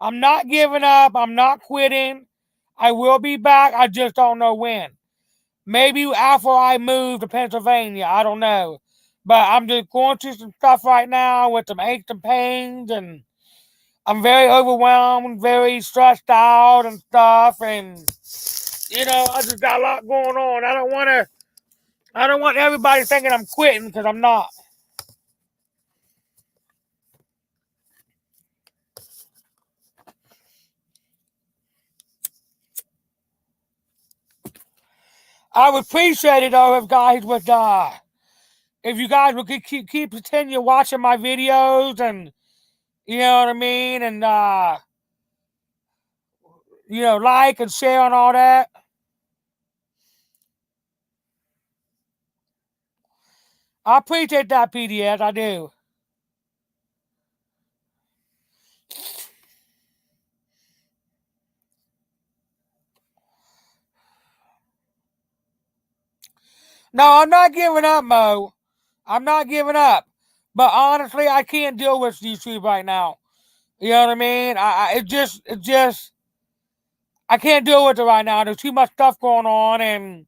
I'm not giving up. I'm not quitting. I will be back. I just don't know when. Maybe after I move to Pennsylvania. I don't know. But I'm just going through some stuff right now with some aches and pains. And I'm very overwhelmed, very stressed out and stuff, and I just got a lot going on. I don't want everybody thinking I'm quitting, because I'm not. I would appreciate it though if you guys would keep continue watching my videos, and you know what I mean, and like and share and all that. I appreciate that, PDS. I do. No, I'm not giving up, Mo. I'm not giving up. But honestly, I can't deal with YouTube right now. You know what I mean? It just, I can't deal with it right now. There's too much stuff going on, and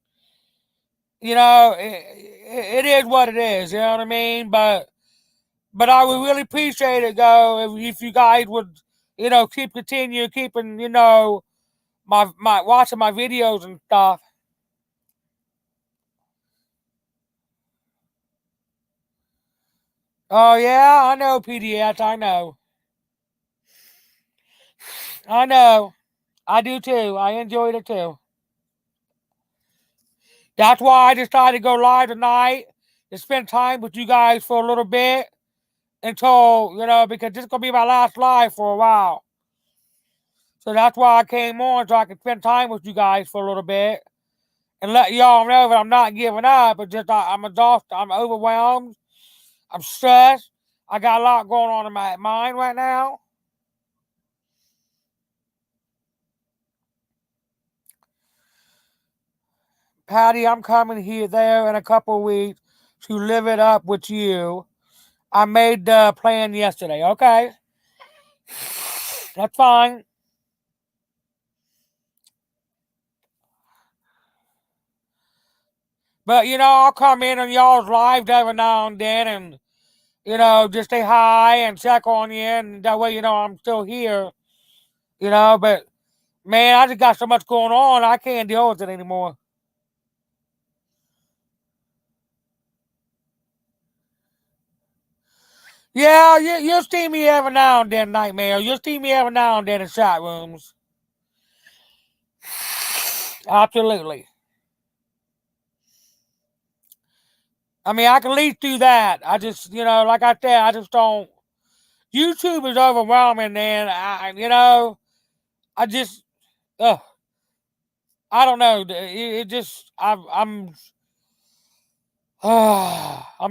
it is what it is. You know what I mean? But I would really appreciate it, though, if you guys would, keeping, my watching my videos and stuff. Oh yeah, I know, PDS. I know. I know. I do too. I enjoyed it too. That's why I decided to go live tonight to spend time with you guys for a little bit until, because this is going to be my last live for a while. So that's why I came on, so I could spend time with you guys for a little bit and let y'all know that I'm not giving up. But just I'm exhausted. I'm overwhelmed. I'm stressed. I got a lot going on in my mind right now. Patty, I'm coming there in a couple of weeks to live it up with you. I made the plan yesterday. Okay. That's fine. But, I'll come in on y'all's live every now and then and, just say hi and check on you. And that way, I'm still here, But, man, I just got so much going on. I can't deal with it anymore. Yeah, you'll see me every now and then, Nightmare. You'll see me every now and then in chat rooms. Absolutely. I mean, I can at least do that. I just, like I said, I just don't. YouTube is overwhelming, and I just, I don't know. It just, I'm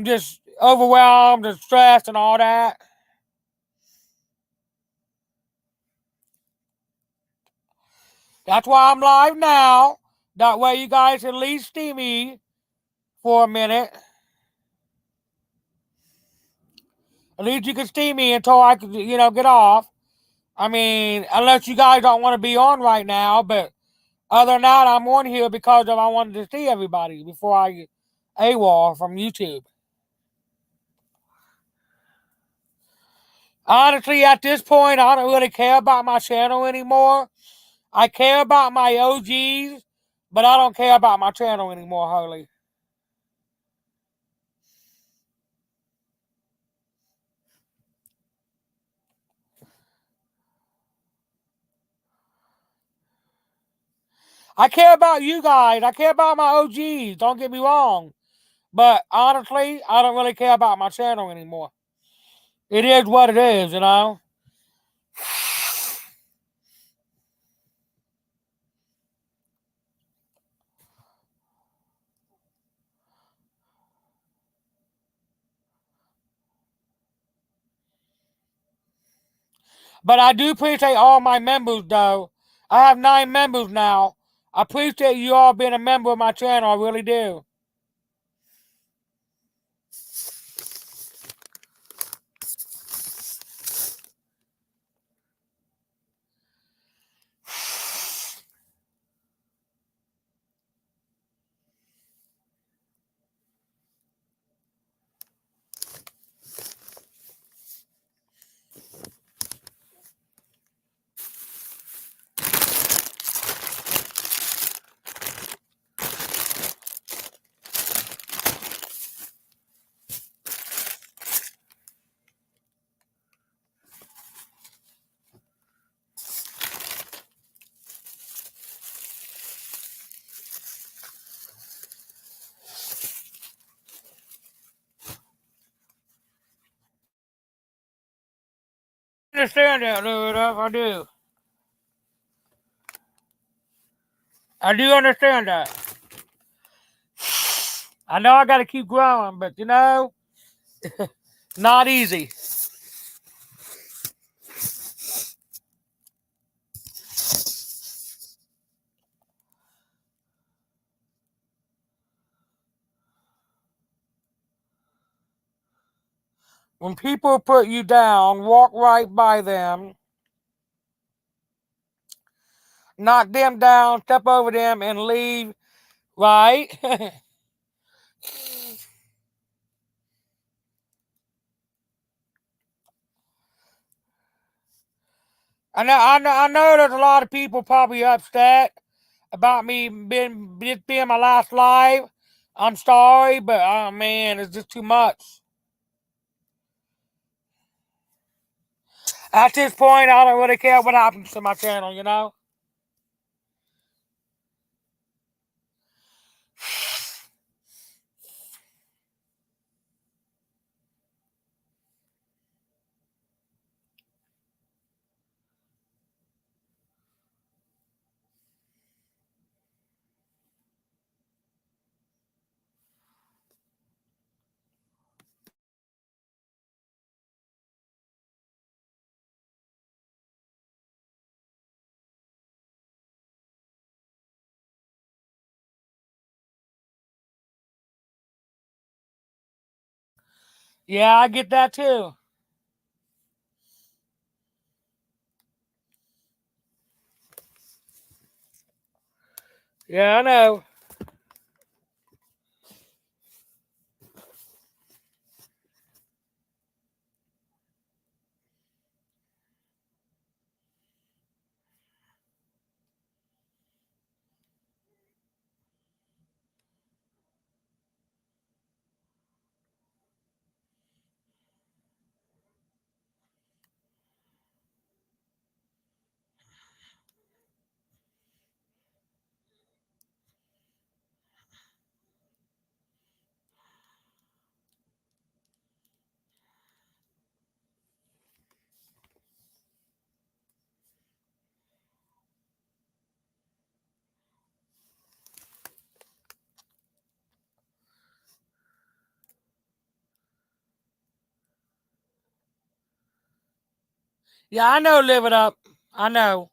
just overwhelmed and stressed and all that. That's why I'm live now. That way you guys at least see me for a minute. At least you can see me until I can, get off. I mean, unless you guys don't want to be on right now, but other than that, I'm on here because I wanted to see everybody before I get AWOL from YouTube. Honestly, at this point, I don't really care about my channel anymore. I care about my OGs, but I don't care about my channel anymore, Harley. I care about you guys. I care about my OGs. Don't get me wrong. But honestly, I don't really care about my channel anymore. It is what it is, But I do appreciate all my members, though. I have 9 members now. I appreciate you all being a member of my channel. I really do. understand that, Lou. I do. I do understand that. I know I got to keep growing, but you know, not easy. When people put you down, walk right by them, knock them down, step over them, and leave, right? I know there's a lot of people probably upset about me being my last live. I'm sorry, but oh man, it's just too much. At this point, I don't really care what happens to my channel, you know? Yeah, I get that too. Yeah, I know. Yeah, I know, live it up. I know.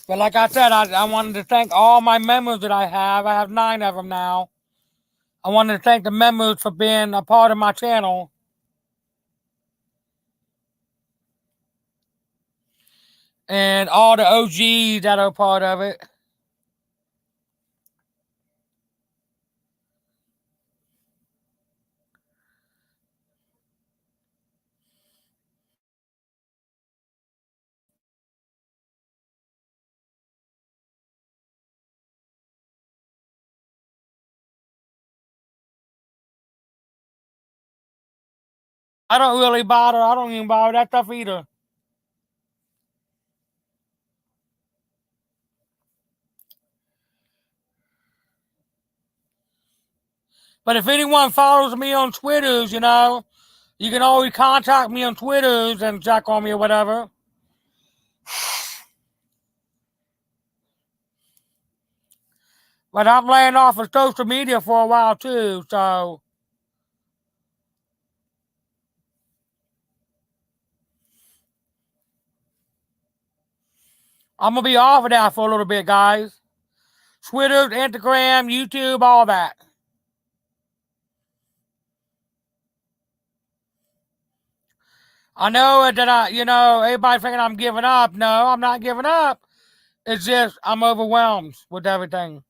But like I said, I wanted to thank all my members that I have. I have 9 of them now. I wanted to thank the members for being a part of my channel. And all the OGs that are part of it. I don't really bother. I don't even bother that stuff either. But if anyone follows me on Twitters, you know, you can always contact me on Twitters and check on me or whatever. But I'm laying off of social media for a while too, so I'm gonna be off of that for a little bit, guys. Twitter, Instagram, YouTube, all that. I know that everybody's thinking I'm giving up. No, I'm not giving up. It's just I'm overwhelmed with everything.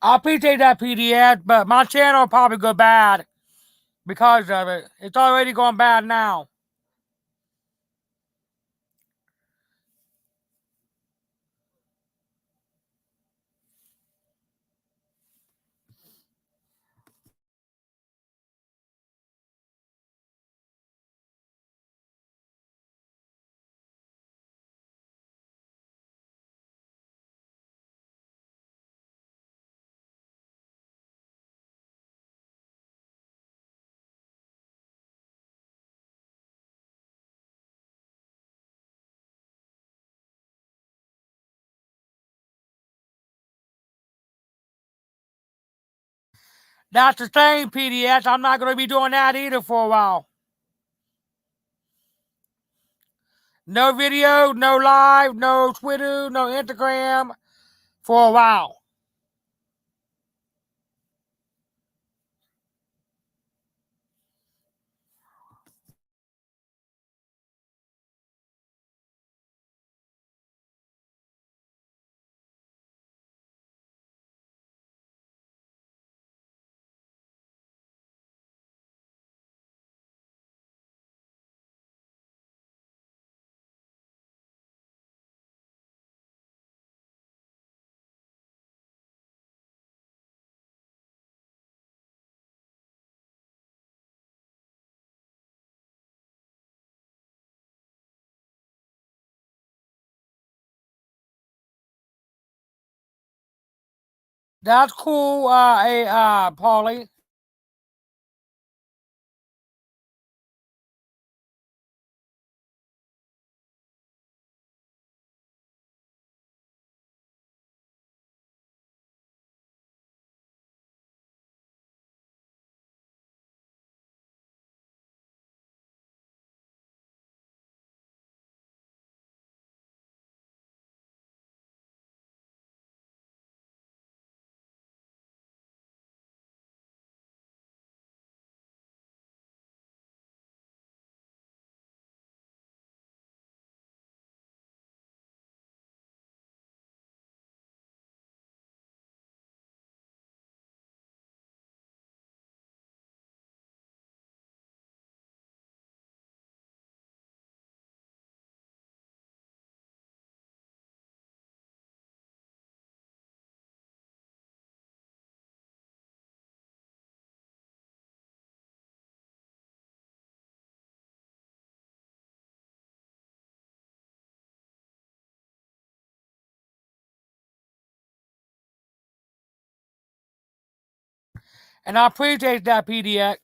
I appreciate that, PDS, but my channel will probably go bad because of it. It's already going bad now. That's the same, PDS. I'm not going to be doing that either for a while. No video, no live, no Twitter, no Instagram for a while. That's cool, Paulie. And I appreciate that, PDX.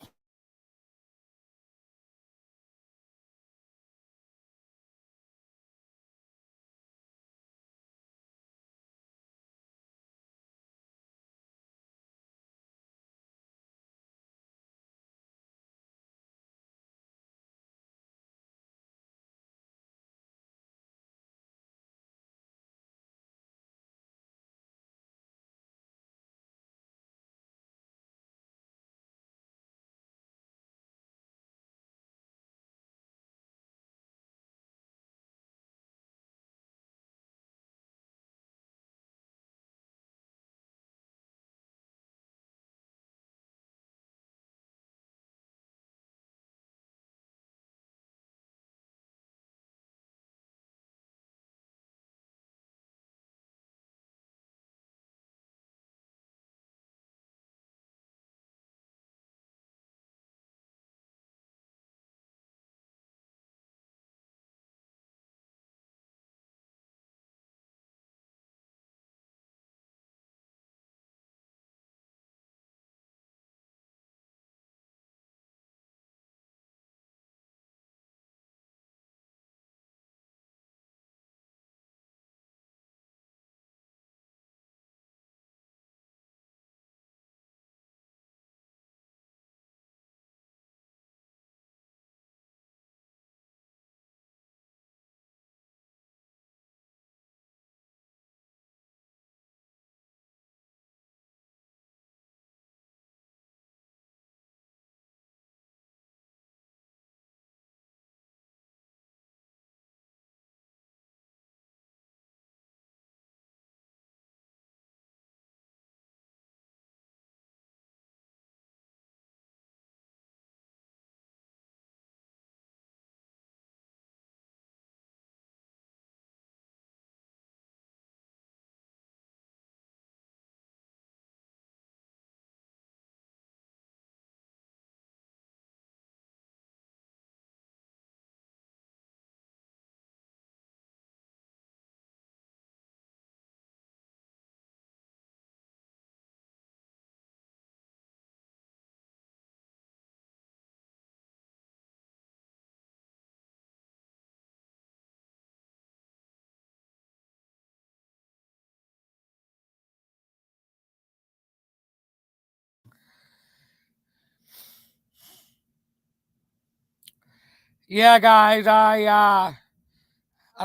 Yeah, guys, I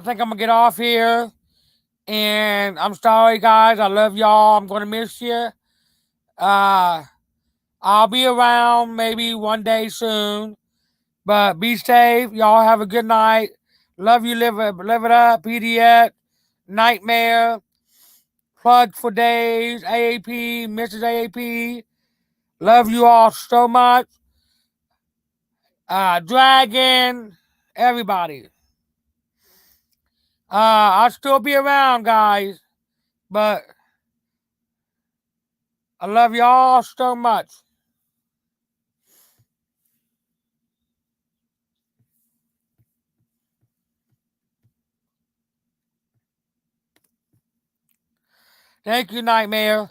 think I'm gonna get off here. And I'm sorry, guys. I love y'all. I'm gonna miss you. I'll be around maybe one day soon. But be safe. Y'all have a good night. Love you. Live it up. PDX. Nightmare. Plug for Days. AAP. Mrs. AAP. Love you all so much. Dragon. Everybody. I'll still be around, guys. But I love y'all so much. Thank you, Nightmare.